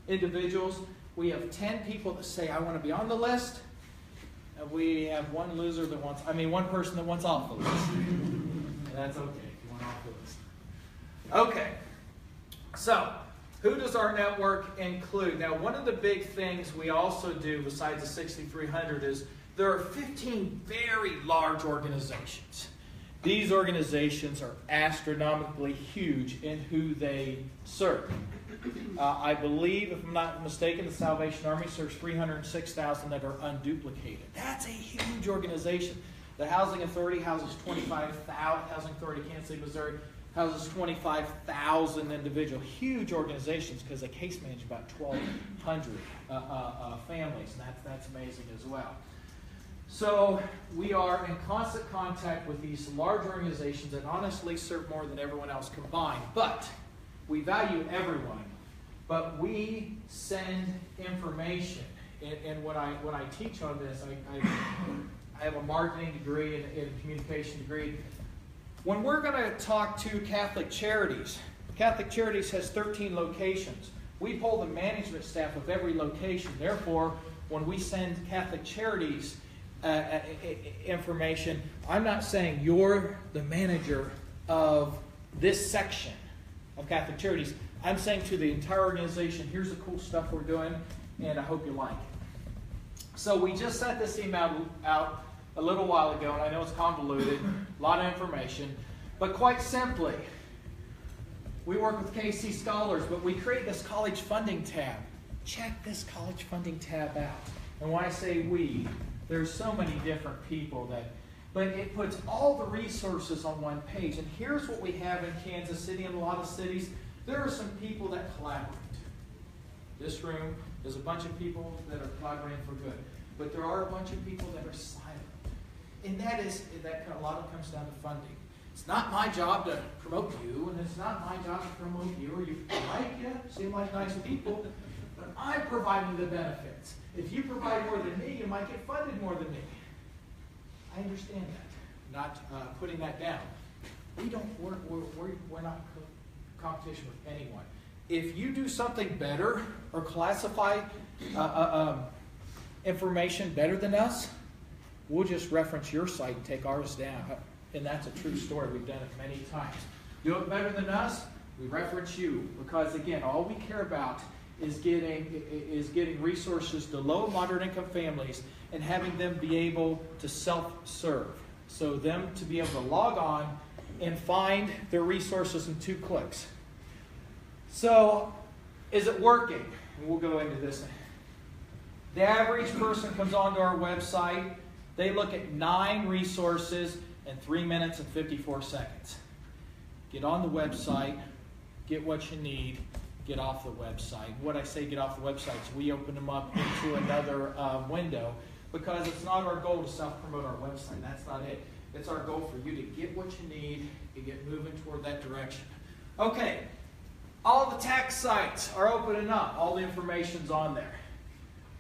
individuals, we have 10 people that say, I want to be on the list. And we have one person that wants off the list. And that's okay if you want off the list. Okay. So, who does our network include? Now, one of the big things we also do besides the 6,300 is there are 15 very large organizations. These organizations are astronomically huge in who they serve. I believe, if I'm not mistaken, the Salvation Army serves 306,000 that are unduplicated. That's a huge organization. The Housing Authority houses 25,000. Housing Authority, Kansas City, Missouri, houses 25,000 individual. Huge organizations because they case manage about 1,200 families, and that's amazing as well. So we are in constant contact with these large organizations that honestly serve more than everyone else combined. But we value everyone. But we send information. And when I teach on this, I have a marketing degree and a communication degree. When we're going to talk to Catholic Charities has 13 locations. We pull the management staff of every location. Therefore, when we send Catholic Charities information, I'm not saying you're the manager of this section of Catholic Charities. I'm saying to the entire organization, here's the cool stuff we're doing, and I hope you like it. So we just sent this email out a little while ago, and I know it's convoluted, a lot of information, but quite simply, we work with KC Scholars, but we create this college funding tab. Check this college funding tab out. And when I say we, there's so many different people but it puts all the resources on one page. And here's what we have in Kansas City and a lot of cities. There are some people that collaborate. This room, there's a bunch of people that are collaborating for good. But there are a bunch of people that are silent. And a lot of it comes down to funding. It's not my job to promote you, and it's not my job to promote you, or you like you, seem like nice people, but I'm providing the benefits. If you provide more than me, you might get funded more than me. I understand that. Not putting that down. We're not competition with anyone. If you do something better or classify information better than us, we'll just reference your site and take ours down. And that's a true story. We've done it many times. Do it better than us, we reference you. Because again, all we care about is getting resources to low and moderate income families and having them be able to self-serve. So them to be able to log on and find their resources in 2 clicks. So, is it working? We'll go into this. The average person comes onto our website. They look at 9 resources in 3 minutes and 54 seconds. Get on the website, get what you need, get off the website. What I say get off the website is we open them up into another window, because it's not our goal to self-promote our website. That's not it. It's our goal for you to get what you need and get moving toward that direction. Okay, all the tax sites are opening up. All the information's on there.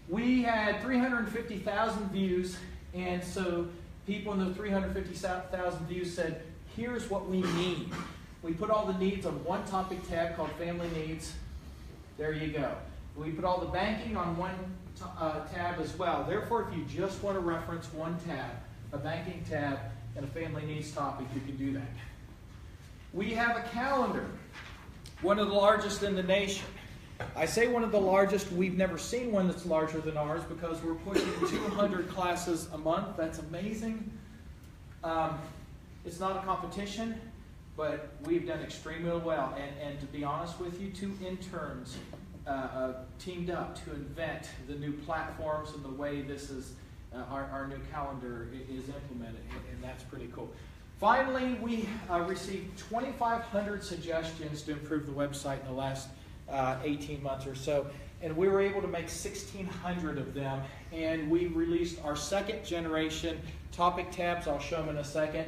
We had 350,000 views, and so people in the 350,000 views said, here's what we need. We put all the needs on one topic tab called Family Needs. There you go. We put all the banking on one tab as well. Therefore, if you just want to reference one tab, a banking tab, and a family needs topic, you can do that. We have a calendar, one of the largest in the nation. I say one of the largest. We've never seen one that's larger than ours, because we're pushing 200 classes a month. That's amazing. It's not a competition, but we've done extremely well. And to be honest with you, 2 interns teamed up to invent the new platforms and the way this is our new calendar is implemented, and that's pretty cool. Finally, we received 2,500 suggestions to improve the website in the last 18 months or so, and we were able to make 1,600 of them, and we released our 2nd generation topic tabs. I'll show them in a second,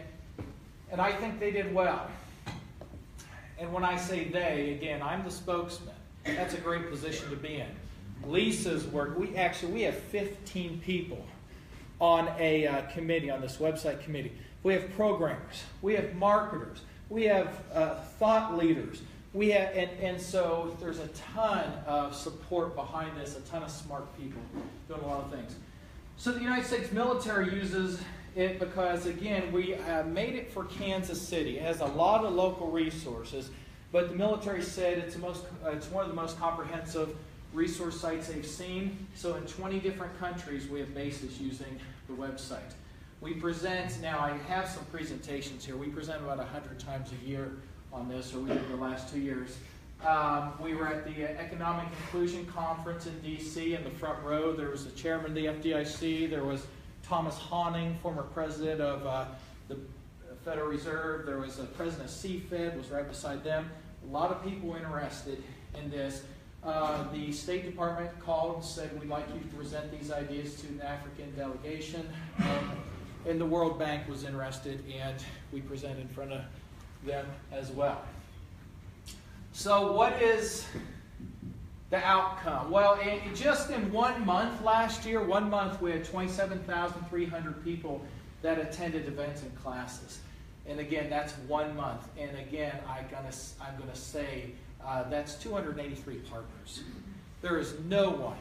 and I think they did well. And when I say they, again, I'm the spokesman. That's a great position to be in. Lisa's work, we have 15 people on a committee, on this website committee. We have programmers, we have marketers, we have thought leaders, we have, and so there's a ton of support behind this, a ton of smart people doing a lot of things. So the United States military uses it because, again, we made it for Kansas City. It has a lot of local resources, but the military said it's one of the most comprehensive resource sites they've seen. So in 20 different countries, we have bases using the website. We present, now I have some presentations here. We present about 100 times a year on this, or we did the last 2 years. We were at the Economic Inclusion Conference in D.C. in the front row. There was the chairman of the FDIC. There was Thomas Hawning, former president of the Federal Reserve. There was the president of CFED, was right beside them. A lot of people interested in this. The State Department called and said, we'd like you to present these ideas to an African delegation. And the World Bank was interested, and we presented in front of them as well. So what is the outcome? Well, just in 1 month last year, 1 month, we had 27,300 people that attended events and classes. And again, that's 1 month. And again, I'm gonna say that's 283 partners. There is no one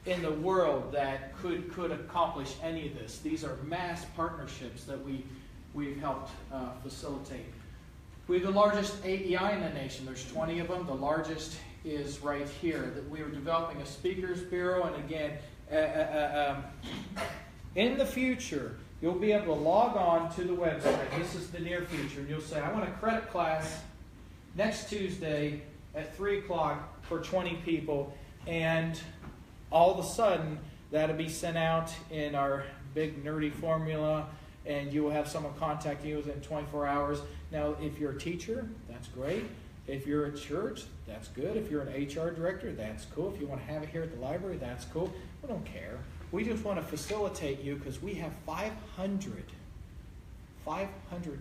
in the world that could accomplish any of this. These are mass partnerships that we've helped facilitate. We have the largest AEI in the nation. There's 20 of them. The largest is right here. That we are developing a speakers bureau, and again, in the future, you'll be able to log on to the website. This is the near future, and you'll say, I want a credit class next Tuesday at 3 o'clock for 20 people, and all of a sudden, that'll be sent out in our big nerdy formula, and you will have someone contact you within 24 hours. Now, if you're a teacher, that's great. If you're at church, that's good. If you're an HR director, that's cool. If you want to have it here at the library, that's cool. We don't care. We just want to facilitate you because we have 500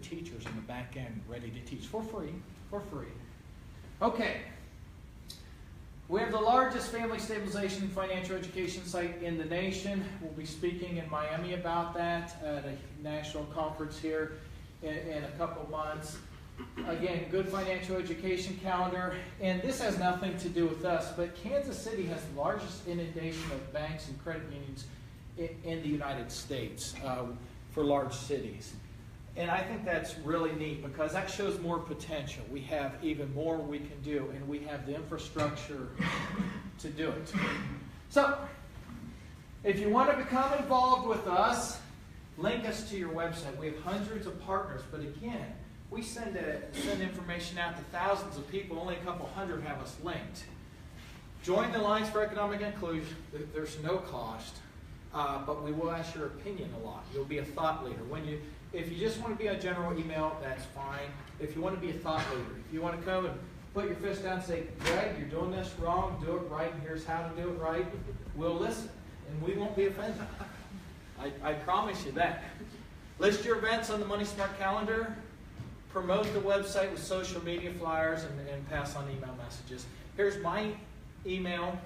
teachers in the back end ready to teach for free. Okay. We have the largest family stabilization and financial education site in the nation. We'll be speaking in Miami about that at a national conference here in a couple of months. Again, good financial education calendar. And this has nothing to do with us, but Kansas City has the largest inundation of banks and credit unions in the United States for large cities. And I think that's really neat because that shows more potential. We have even more we can do, and we have the infrastructure to do it. So, if you want to become involved with us, link us to your website. We have hundreds of partners, but again, We send information out to thousands of people. Only a couple hundred have us linked. Join the Alliance for Economic Inclusion. There's no cost, but we will ask your opinion a lot. You'll be a thought leader. If you just want to be a general email, that's fine. If you want to be a thought leader, if you want to come and put your fist down and say, Greg, you're doing this wrong, do it right, and here's how to do it right, we'll listen, and we won't be offended. I promise you that. List your events on the Money Smart calendar. Promote the website with social media flyers and pass on email messages. Here's my email,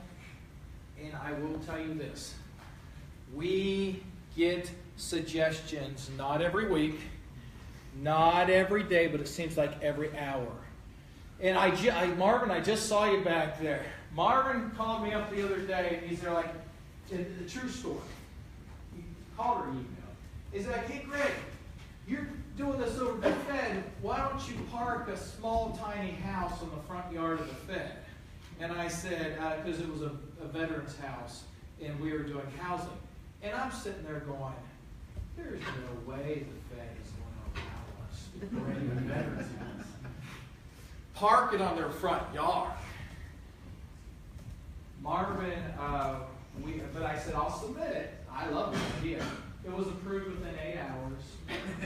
and I will tell you this. We get suggestions, not every week, not every day, but it seems like every hour. And Marvin, I just saw you back there. Marvin called me up the other day, and he's there like, the true story. He called her email. He's like, hey, Greg, you're doing this over the Fed. Why don't you park a small, tiny house on the front yard of the Fed? And I said, because it was a veteran's house, and we were doing housing. And I'm sitting there going, there's no way the Fed is going to allow us to bring a veteran's house. Park it on their front yard. Marvin, but I said, I'll submit it. I love the idea. It was approved within 8 hours.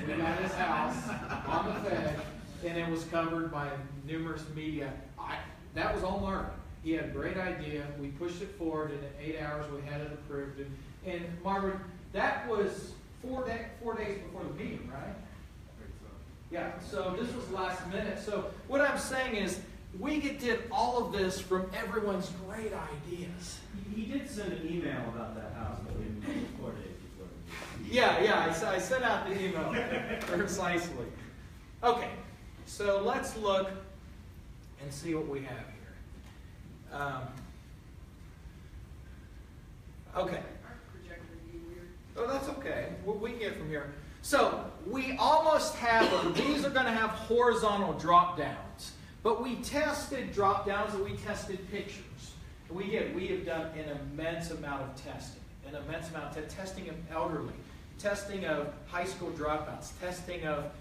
We got his house on the Fed, and it was covered by numerous media. That was all Marvin. He had a great idea. We pushed it forward, and in 8 hours we had it approved. And Marvin, that was 4 days before the meeting, right? Yeah, so this was last minute. So what I'm saying is, we did all of this from everyone's great ideas. He did send an email about that house, but we didn't know 4 days before the meeting. Yeah, I sent out the email precisely. Okay, so let's look and see what we have here. Okay. Oh, that's okay. We can get from here. So we almost have them. These are going to have horizontal drop downs. But we tested drop downs and we tested pictures. We have done an immense amount of testing. An immense amount of testing of elderly, testing of high school dropouts, testing of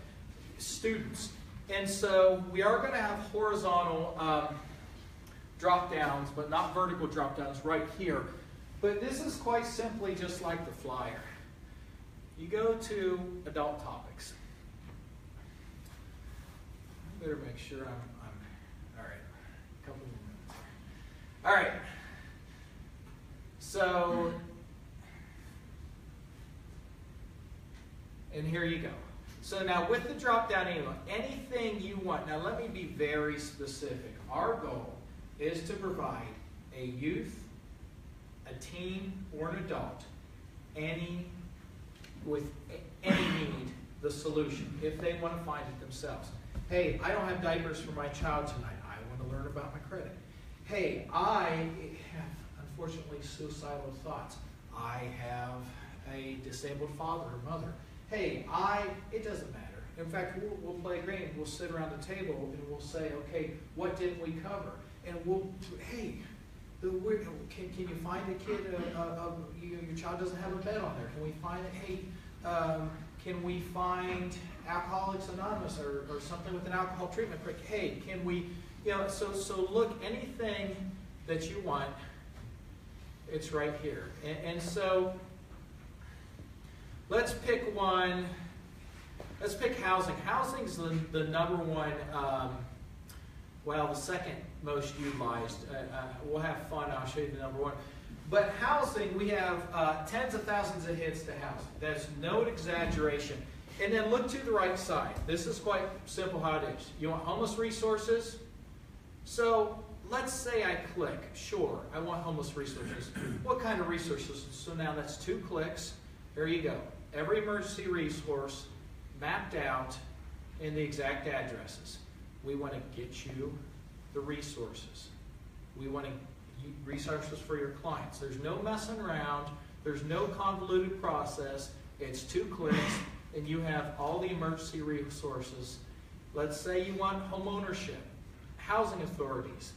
students. And so we are going to have horizontal drop downs, but not vertical drop downs right here. But this is quite simply just like the flyer. You go to adult topics. I better make sure I'm all right. A couple more minutes. All right. So, and here you go. So now with the drop-down email, anything you want. Now let me be very specific. Our goal is to provide a youth, a teen, or an adult, with any need, the solution, if they want to find it themselves. Hey, I don't have diapers for my child tonight. I want to learn about my credit. Hey, I have, unfortunately, suicidal thoughts. I have a disabled father or mother. Hey, it doesn't matter. In fact, we'll play a game. We'll sit around the table and we'll say, okay, what didn't we cover? And hey, can you find a kid, your child doesn't have a bed on there. Can we find it? Hey, can we find Alcoholics Anonymous or something with an alcohol treatment? Hey, can we, so look, anything that you want, it's right here. And so let's pick one. Let's pick housing. Housing's the number one, the second most utilized. We'll have fun. I'll show you the number one. But housing, we have tens of thousands of hits to housing. That's no exaggeration. And then look to the right side. This is quite simple how it is. You want homeless resources? So let's say I click. Sure, I want homeless resources. What kind of resources? So now that's 2 clicks. There you go. Every emergency resource mapped out in the exact addresses. We want to get you the resources. We want to resources for your clients. There's no messing around. There's no convoluted process. It's 2 clicks, and you have all the emergency resources. Let's say you want home ownership, housing authorities.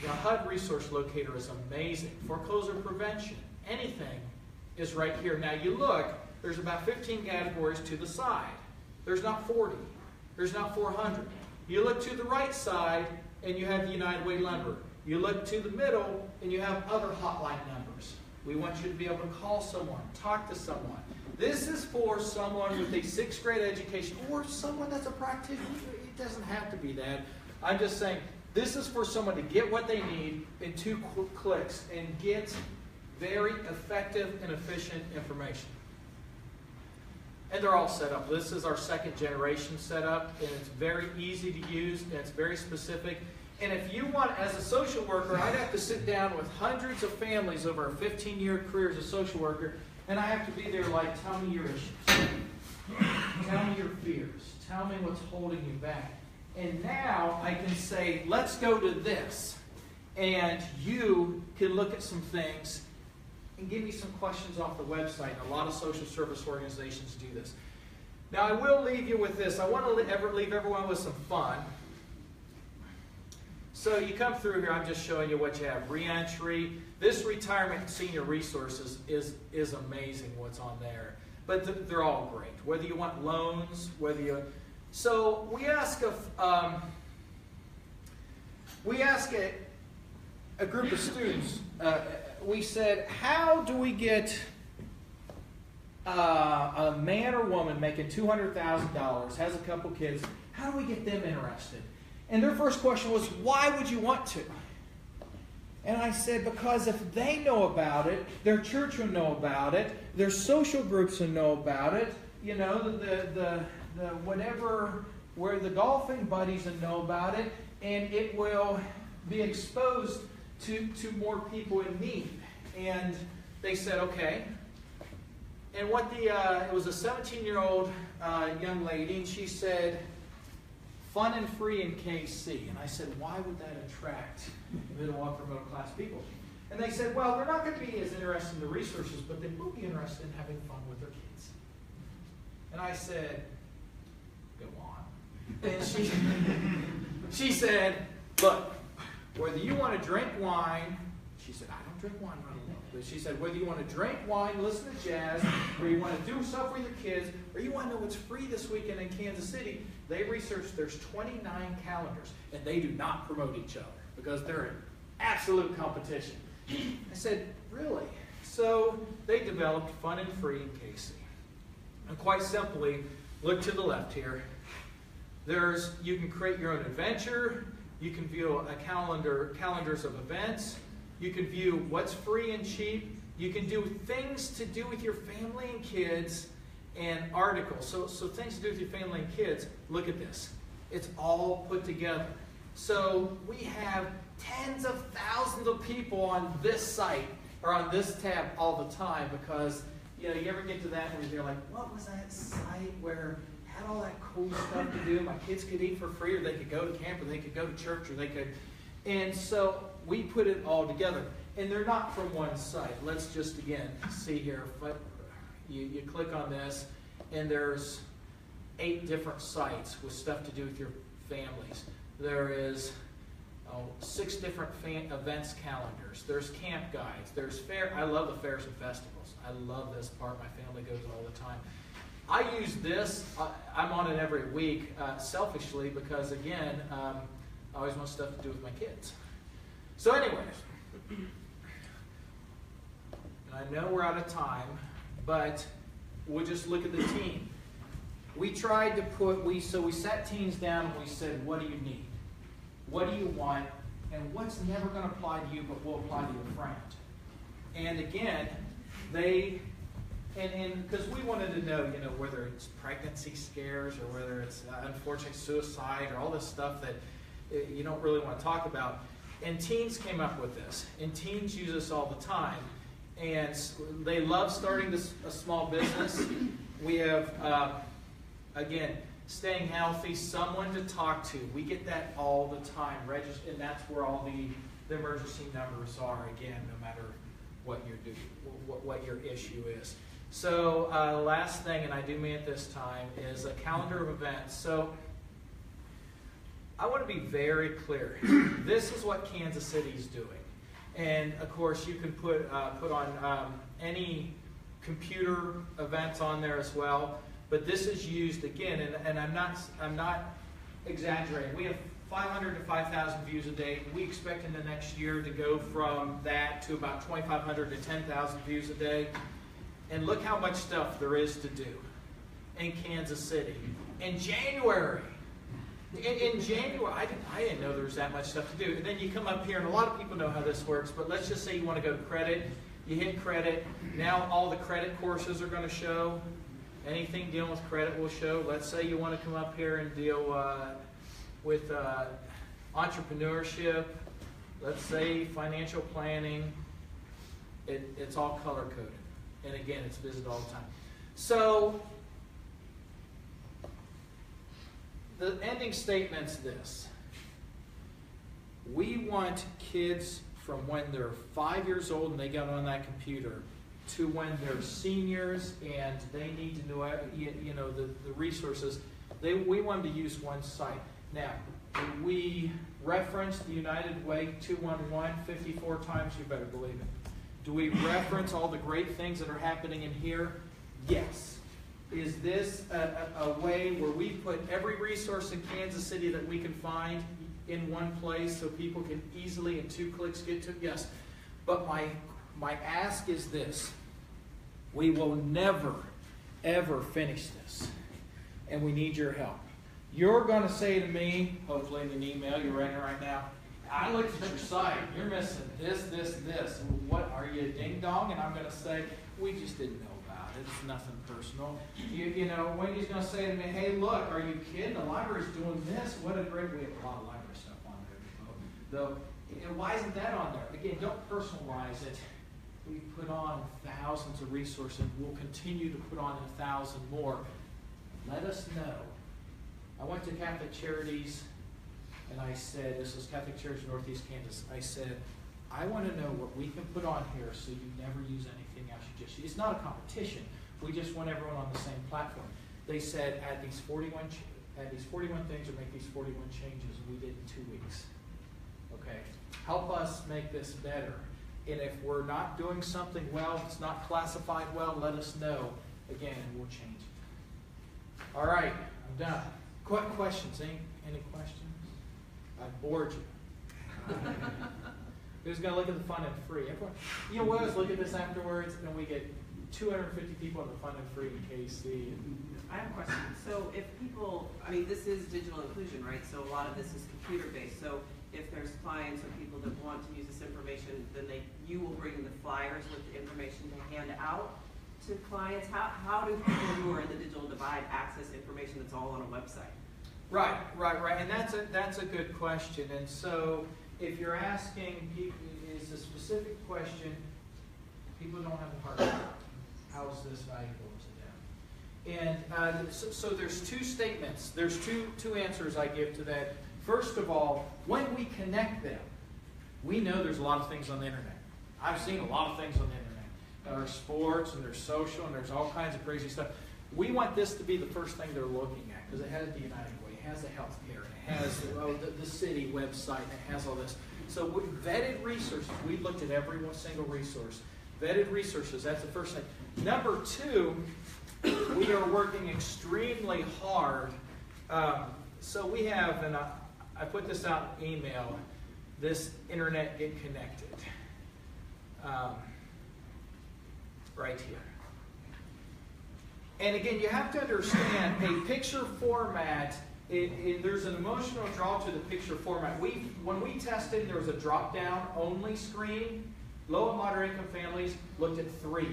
The HUD resource locator is amazing. Foreclosure prevention, anything is right here. Now you look, there's about 15 categories to the side. There's not 40. There's not 400. You look to the right side, and you have the United Way number. You look to the middle, and you have other hotline numbers. We want you to be able to call someone, talk to someone. This is for someone with a 6th grade education, or someone that's a practitioner. It doesn't have to be that. I'm just saying, this is for someone to get what they need in 2 clicks and get very effective and efficient information. And they're all set up. This is our 2nd generation setup, and it's very easy to use, and it's very specific. And if you want, as a social worker, I'd have to sit down with hundreds of families over a 15-year career as a social worker, and I have to be there like, tell me your issues. Tell me your fears. Tell me what's holding you back. And now I can say, let's go to this. And you can look at some things and give me some questions off the website. A lot of social service organizations do this. Now I will leave you with this. I want to leave everyone with some fun. So you come through here, I'm just showing you what you have. Reentry. This retirement and senior resources is amazing what's on there. But they're all great. Whether you want loans, whether you... So we ask a group of students, we said, how do we get a man or woman making $200,000, has a couple kids, how do we get them interested? And their first question was, why would you want to? And I said, because if they know about it, their church will know about it, their social groups will know about it, you know, the whatever, where the golfing buddies will know about it, and it will be exposed to more people in need. And they said, okay. And it was a 17-year-old young lady, and she said, fun and free in KC. And I said, why would that attract middle, upper middle class people? And they said, well, they're not going to be as interested in the resources, but they will be interested in having fun with their kids. And I said, go on. And she said, look, whether you want to drink wine, she said, I don't drink wine right now. But she said, whether you want to drink wine, listen to jazz, or you want to do stuff with your kids, or you want to know what's free this weekend in Kansas City, they researched there's 29 calendars, and they do not promote each other because they're in absolute competition. I said, really? So they developed Fun and Free in KC. And quite simply, look to the left here. You can create your own adventure. You can view calendars of events. You can view what's free and cheap. You can do things to do with your family and kids and articles. So things to do with your family and kids. Look at this. It's all put together. So we have tens of thousands of people on this site or on this tab all the time because, you know, you ever get to that where you're like, what was that site where had all that cool stuff to do? My kids could eat for free, or they could go to camp, or they could go to church, or they could... And so we put it all together. And they're not from one site. Let's just, again, see here. You click on this, and there's 8 different sites with stuff to do with your families. There is 6 different events calendars. There's camp guides. There's fair. I love the fairs and festivals. I love this part. My family goes all the time. I use this. I'm on it every week, selfishly, because, again, I always want stuff to do with my kids. So anyways, and I know we're out of time, but we'll just look at the team. We tried to so we sat teams down and we said, what do you need? What do you want? And what's never going to apply to you but will apply to your friend? And again, because we wanted to know, whether it's pregnancy scares or whether it's unfortunate suicide or all this stuff that you don't really want to talk about. And teens came up with this. And teens use this all the time. And they love starting a small business. We have, again, staying healthy, someone to talk to. We get that all the time. And that's where all the emergency numbers are, again, no matter what what your issue is. So last thing, and I do mean it this time, is a calendar of events. So I want to be very clear. This is what Kansas City is doing. And of course, you can put on any computer events on there as well. But this is used again, and I'm not exaggerating. We have 500 to 5,000 views a day. We expect in the next year to go from that to about 2,500 to 10,000 views a day. And look how much stuff there is to do in Kansas City. In January, I didn't know there was that much stuff to do. And then you come up here, and a lot of people know how this works, but let's just say you want to go to credit. You hit credit. Now all the credit courses are going to show. Anything dealing with credit will show. Let's say you want to come up here and deal with entrepreneurship. Let's say financial planning. It's all color-coded. And again, it's visited all the time. So the ending statement's this. We want kids from when they're 5 years old and they get on that computer to when they're seniors and they need to know, the resources. We want them to use one site. Now, we reference the United Way 211 54 times, you better believe it. Do we reference all the great things that are happening in here? Yes. Is this a way where we put every resource in Kansas City that we can find in one place so people can easily in 2 clicks get to it? Yes. But my ask is this. We will never, ever finish this. And we need your help. You're going to say to me, hopefully in an email you're writing right now, I looked at your site. You're missing this, this, this. What, are you a ding-dong? And I'm going to say, we just didn't know about it. It's nothing personal. Wendy's going to say to me, hey, look, are you kidding? The library's doing this. What a great, we have a lot of library stuff on there. Though, why isn't that on there? Again, don't personalize it. We put on thousands of resources. We'll continue to put on 1,000 more. Let us know. I went to Catholic Charities, and I said, this is Catholic Charities Northeast Kansas. I said, I want to know what we can put on here so you never use anything else. It's not a competition. We just want everyone on the same platform. They said, add these 41 things or make these 41 changes, and we did in 2 weeks. Okay? Help us make this better. And if we're not doing something well, it's not classified well, let us know. Again, and we'll change it. All right, I'm done. Questions? Any questions? I bored you. Who's going to look at the fun and free? Everyone, we always look at this afterwards, and we get 250 people on the fun and free in KC. I have a question. So if people, this is digital inclusion, right? So a lot of this is computer-based. So if there's clients or people that want to use this information, then you will bring the flyers with the information to hand out to clients. How do people who are in the digital divide access information that's all on a website? Right. And that's a good question. And so if you're asking, is a specific question, people don't have the heart of it. How is this valuable to them? And so there's 2 statements. There's two answers I give to that. First of all, when we connect them, we know there's a lot of things on the internet. I've seen a lot of things on the internet. There's sports, and there's social, and there's all kinds of crazy stuff. We want this to be the first thing they're looking at, because it has the United Way, it has the healthcare, it has the city website, and it has all this. So vetted resources, we looked at every single resource. Vetted resources, that's the first thing. Number 2, we are working extremely hard. So we have, and I put this out in email, this Internet Get Connected. Right here. And again, you have to understand a picture format, there's an emotional draw to the picture format. When we tested, there was a drop-down only screen. Low and moderate income families looked at 3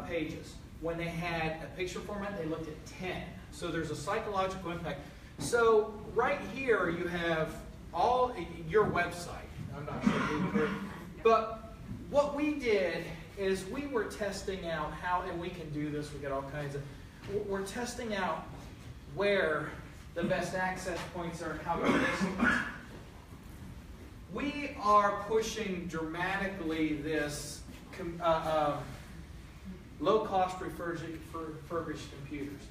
pages. When they had a picture format, they looked at 10. So there's a psychological impact. So right here you have all your website. I'm not sure. But what we did is we were testing out how, and we can do this, we got all kinds of, we're testing out where the best access points are and how to list. We are pushing dramatically this low-cost refurbished computers.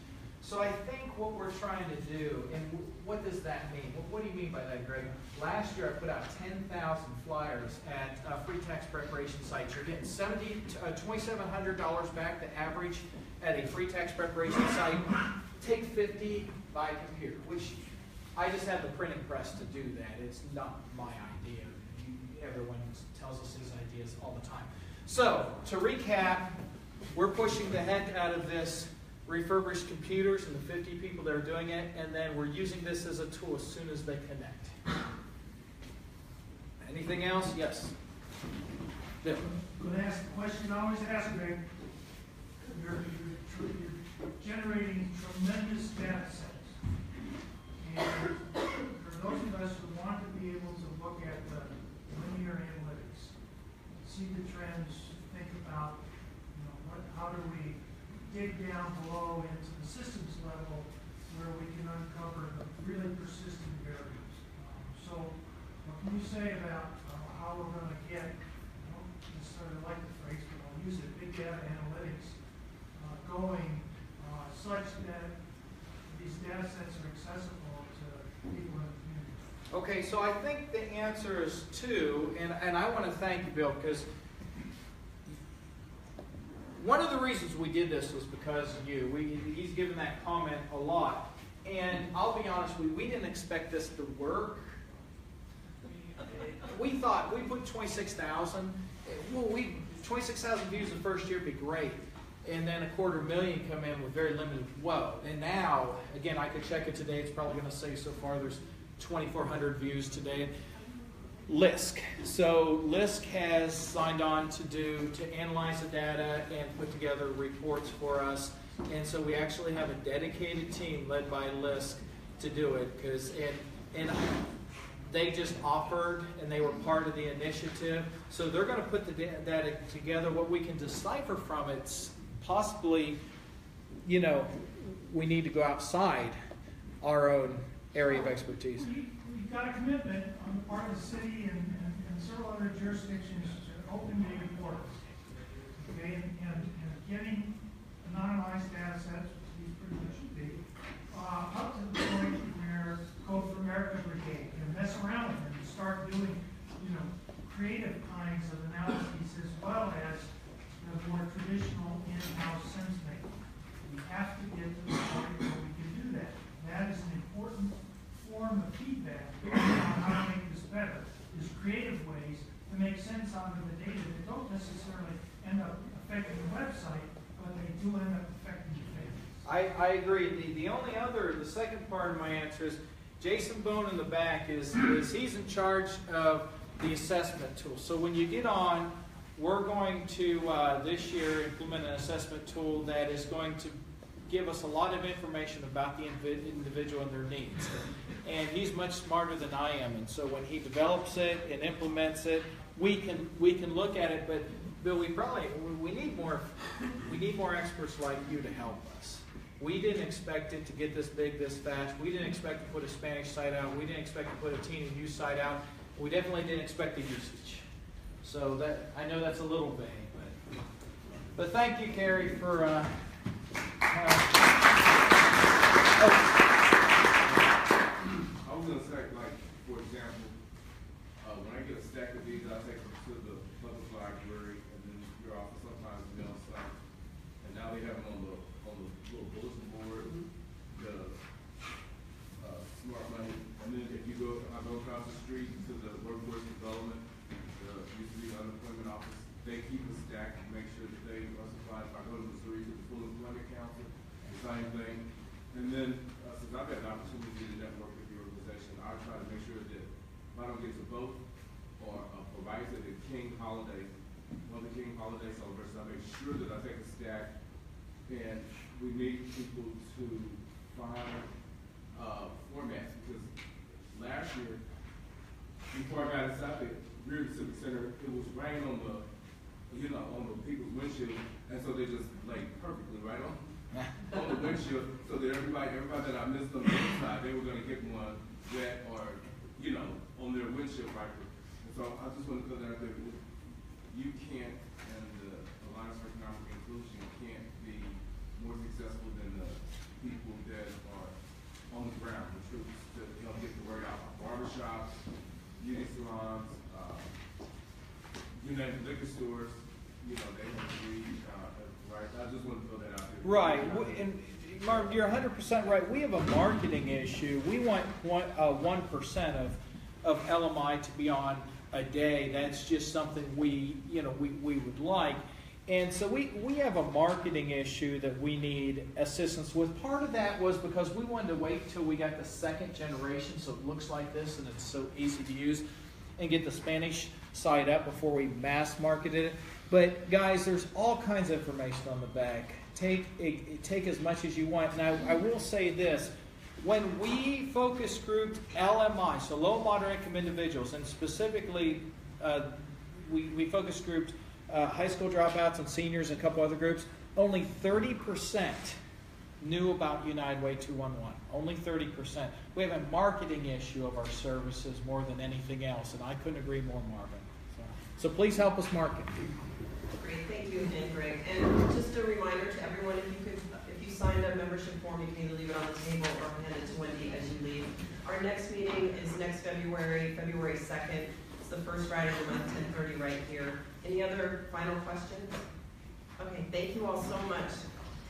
So I think what we're trying to do, and what does that mean? What do you mean by that, Greg? Last year I put out 10,000 flyers at free tax preparation sites. You're getting $2,700 back the average at a free tax preparation site. Take 50 by computer, which I just have the printing press to do that. It's not my idea. Everyone tells us his ideas all the time. So, to recap, we're pushing the heck out of this refurbished computers and the 50 people that are doing it, and then we're using this as a tool as soon as they connect. Anything else? Yes. Bill. I'm going to ask the question I always ask, Greg. You're generating tremendous data sets. And for those of us who want to be able to look at the linear analytics, see the trends, think about, how do we dig down below into the systems level where we can uncover the really persistent variables. So what can you say about how we're going to get, I don't necessarily like the phrase, but I'll use it, big data analytics going such that these data sets are accessible to people in the community? Okay, so I think the answer is two, and I want to thank you, Bill, because one of the reasons we did this was because of you. He's given that comment a lot. And I'll be honest, we didn't expect this to work. We thought, we put 26,000. Well, 26,000 views the first year would be great. And then 250,000 come in with very limited flow. And now, again, I could check it today. It's probably going to say so far there's 2,400 views today. LISC. So LISC has signed on to analyze the data and put together reports for us. And so we actually have a dedicated team led by LISC to do it, and they just offered and they were part of the initiative. So they're going to put the data together. What we can decipher from it's possibly, we need to go outside our own area of expertise. We've got a commitment on the part of the city and several other jurisdictions to open data portals. Okay, and getting anonymized data sets, which these pretty much should be, up to the point where Code for America Brigade can mess around with them and start doing, creative kinds of analyses as well as the more traditional in-house sense making. We have to get to the point where we can do that. That is an important form of feedback on how to make this better, is creative ways to make sense out of the data that don't necessarily end up affecting the website, but they do end up affecting the pages. I agree. The second part of my answer is Jason Bone in the back is he's in charge of the assessment tool. So when you get on, we're going to this year implement an assessment tool that is going to give us a lot of information about the individual and their needs. And he's much smarter than I am. And so when he develops it and implements it, we can look at it. But Bill, we need more experts like you to help us. We didn't expect it to get this big this fast. We didn't expect to put a Spanish site out. We didn't expect to put a teen and youth site out. We definitely didn't expect the usage. So that I know that's a little vague, but thank you, Carrie, for. I was going to say, for example, when I get a stack of these, I take them to the public library, and then your office sometimes mails some. And now they have them on the little bulletin board, the smart money. And then if you go across the street to the workforce development, the unemployment office, they keep a stack to make sure that they are supplied. If I go to Missouri to the Full Employment Council, the same thing. And then, since I've had the opportunity to network with the organization, I try to make sure that if I don't get to vote or provide at the King holiday, one of the King holiday celebrations, I make sure that I take a stack, and we need people to find formats, because last year, before I got inside the Rear Civic Center, it was rain on the people's windshield, and so they just laid perfectly right on the windshield, so that everybody that I missed on the inside, they were going to get one wet or, on their windshield wiper. And so I just want to put that out there. You can't, and the Alliance for Economic Inclusion can't be more successful than the people you know, they want to read, right? I just want to throw that out there. Right, and Marv, you're 100% right. We have a marketing issue. We want 1% of LMI to be on a day. That's just something we would like. And so we have a marketing issue that we need assistance with. Part of that was because we wanted to wait till we got the second generation so it looks like this and it's so easy to use, and get the Spanish side up before we mass marketed it. But guys, there's all kinds of information on the back. Take as much as you want. Now, I will say this. When we focus grouped LMI, so low moderate income individuals, and specifically we focus grouped high school dropouts and seniors and a couple other groups, only 30% knew about United Way 211. Only 30%. We have a marketing issue of our services more than anything else, and I couldn't agree more, Marvin. So please help us market. Great, thank you again, Greg. And just a reminder to everyone, if you signed a membership form, you can either leave it on the table or hand it to Wendy as you leave. Our next meeting is next February 2nd. It's the first Friday of the month, 10:30 right here. Any other final questions? Okay, thank you all so much.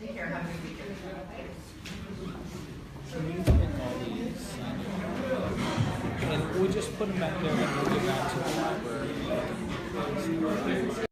Take care, have a good weekend. And we'll just put them back there and we'll get back to the library.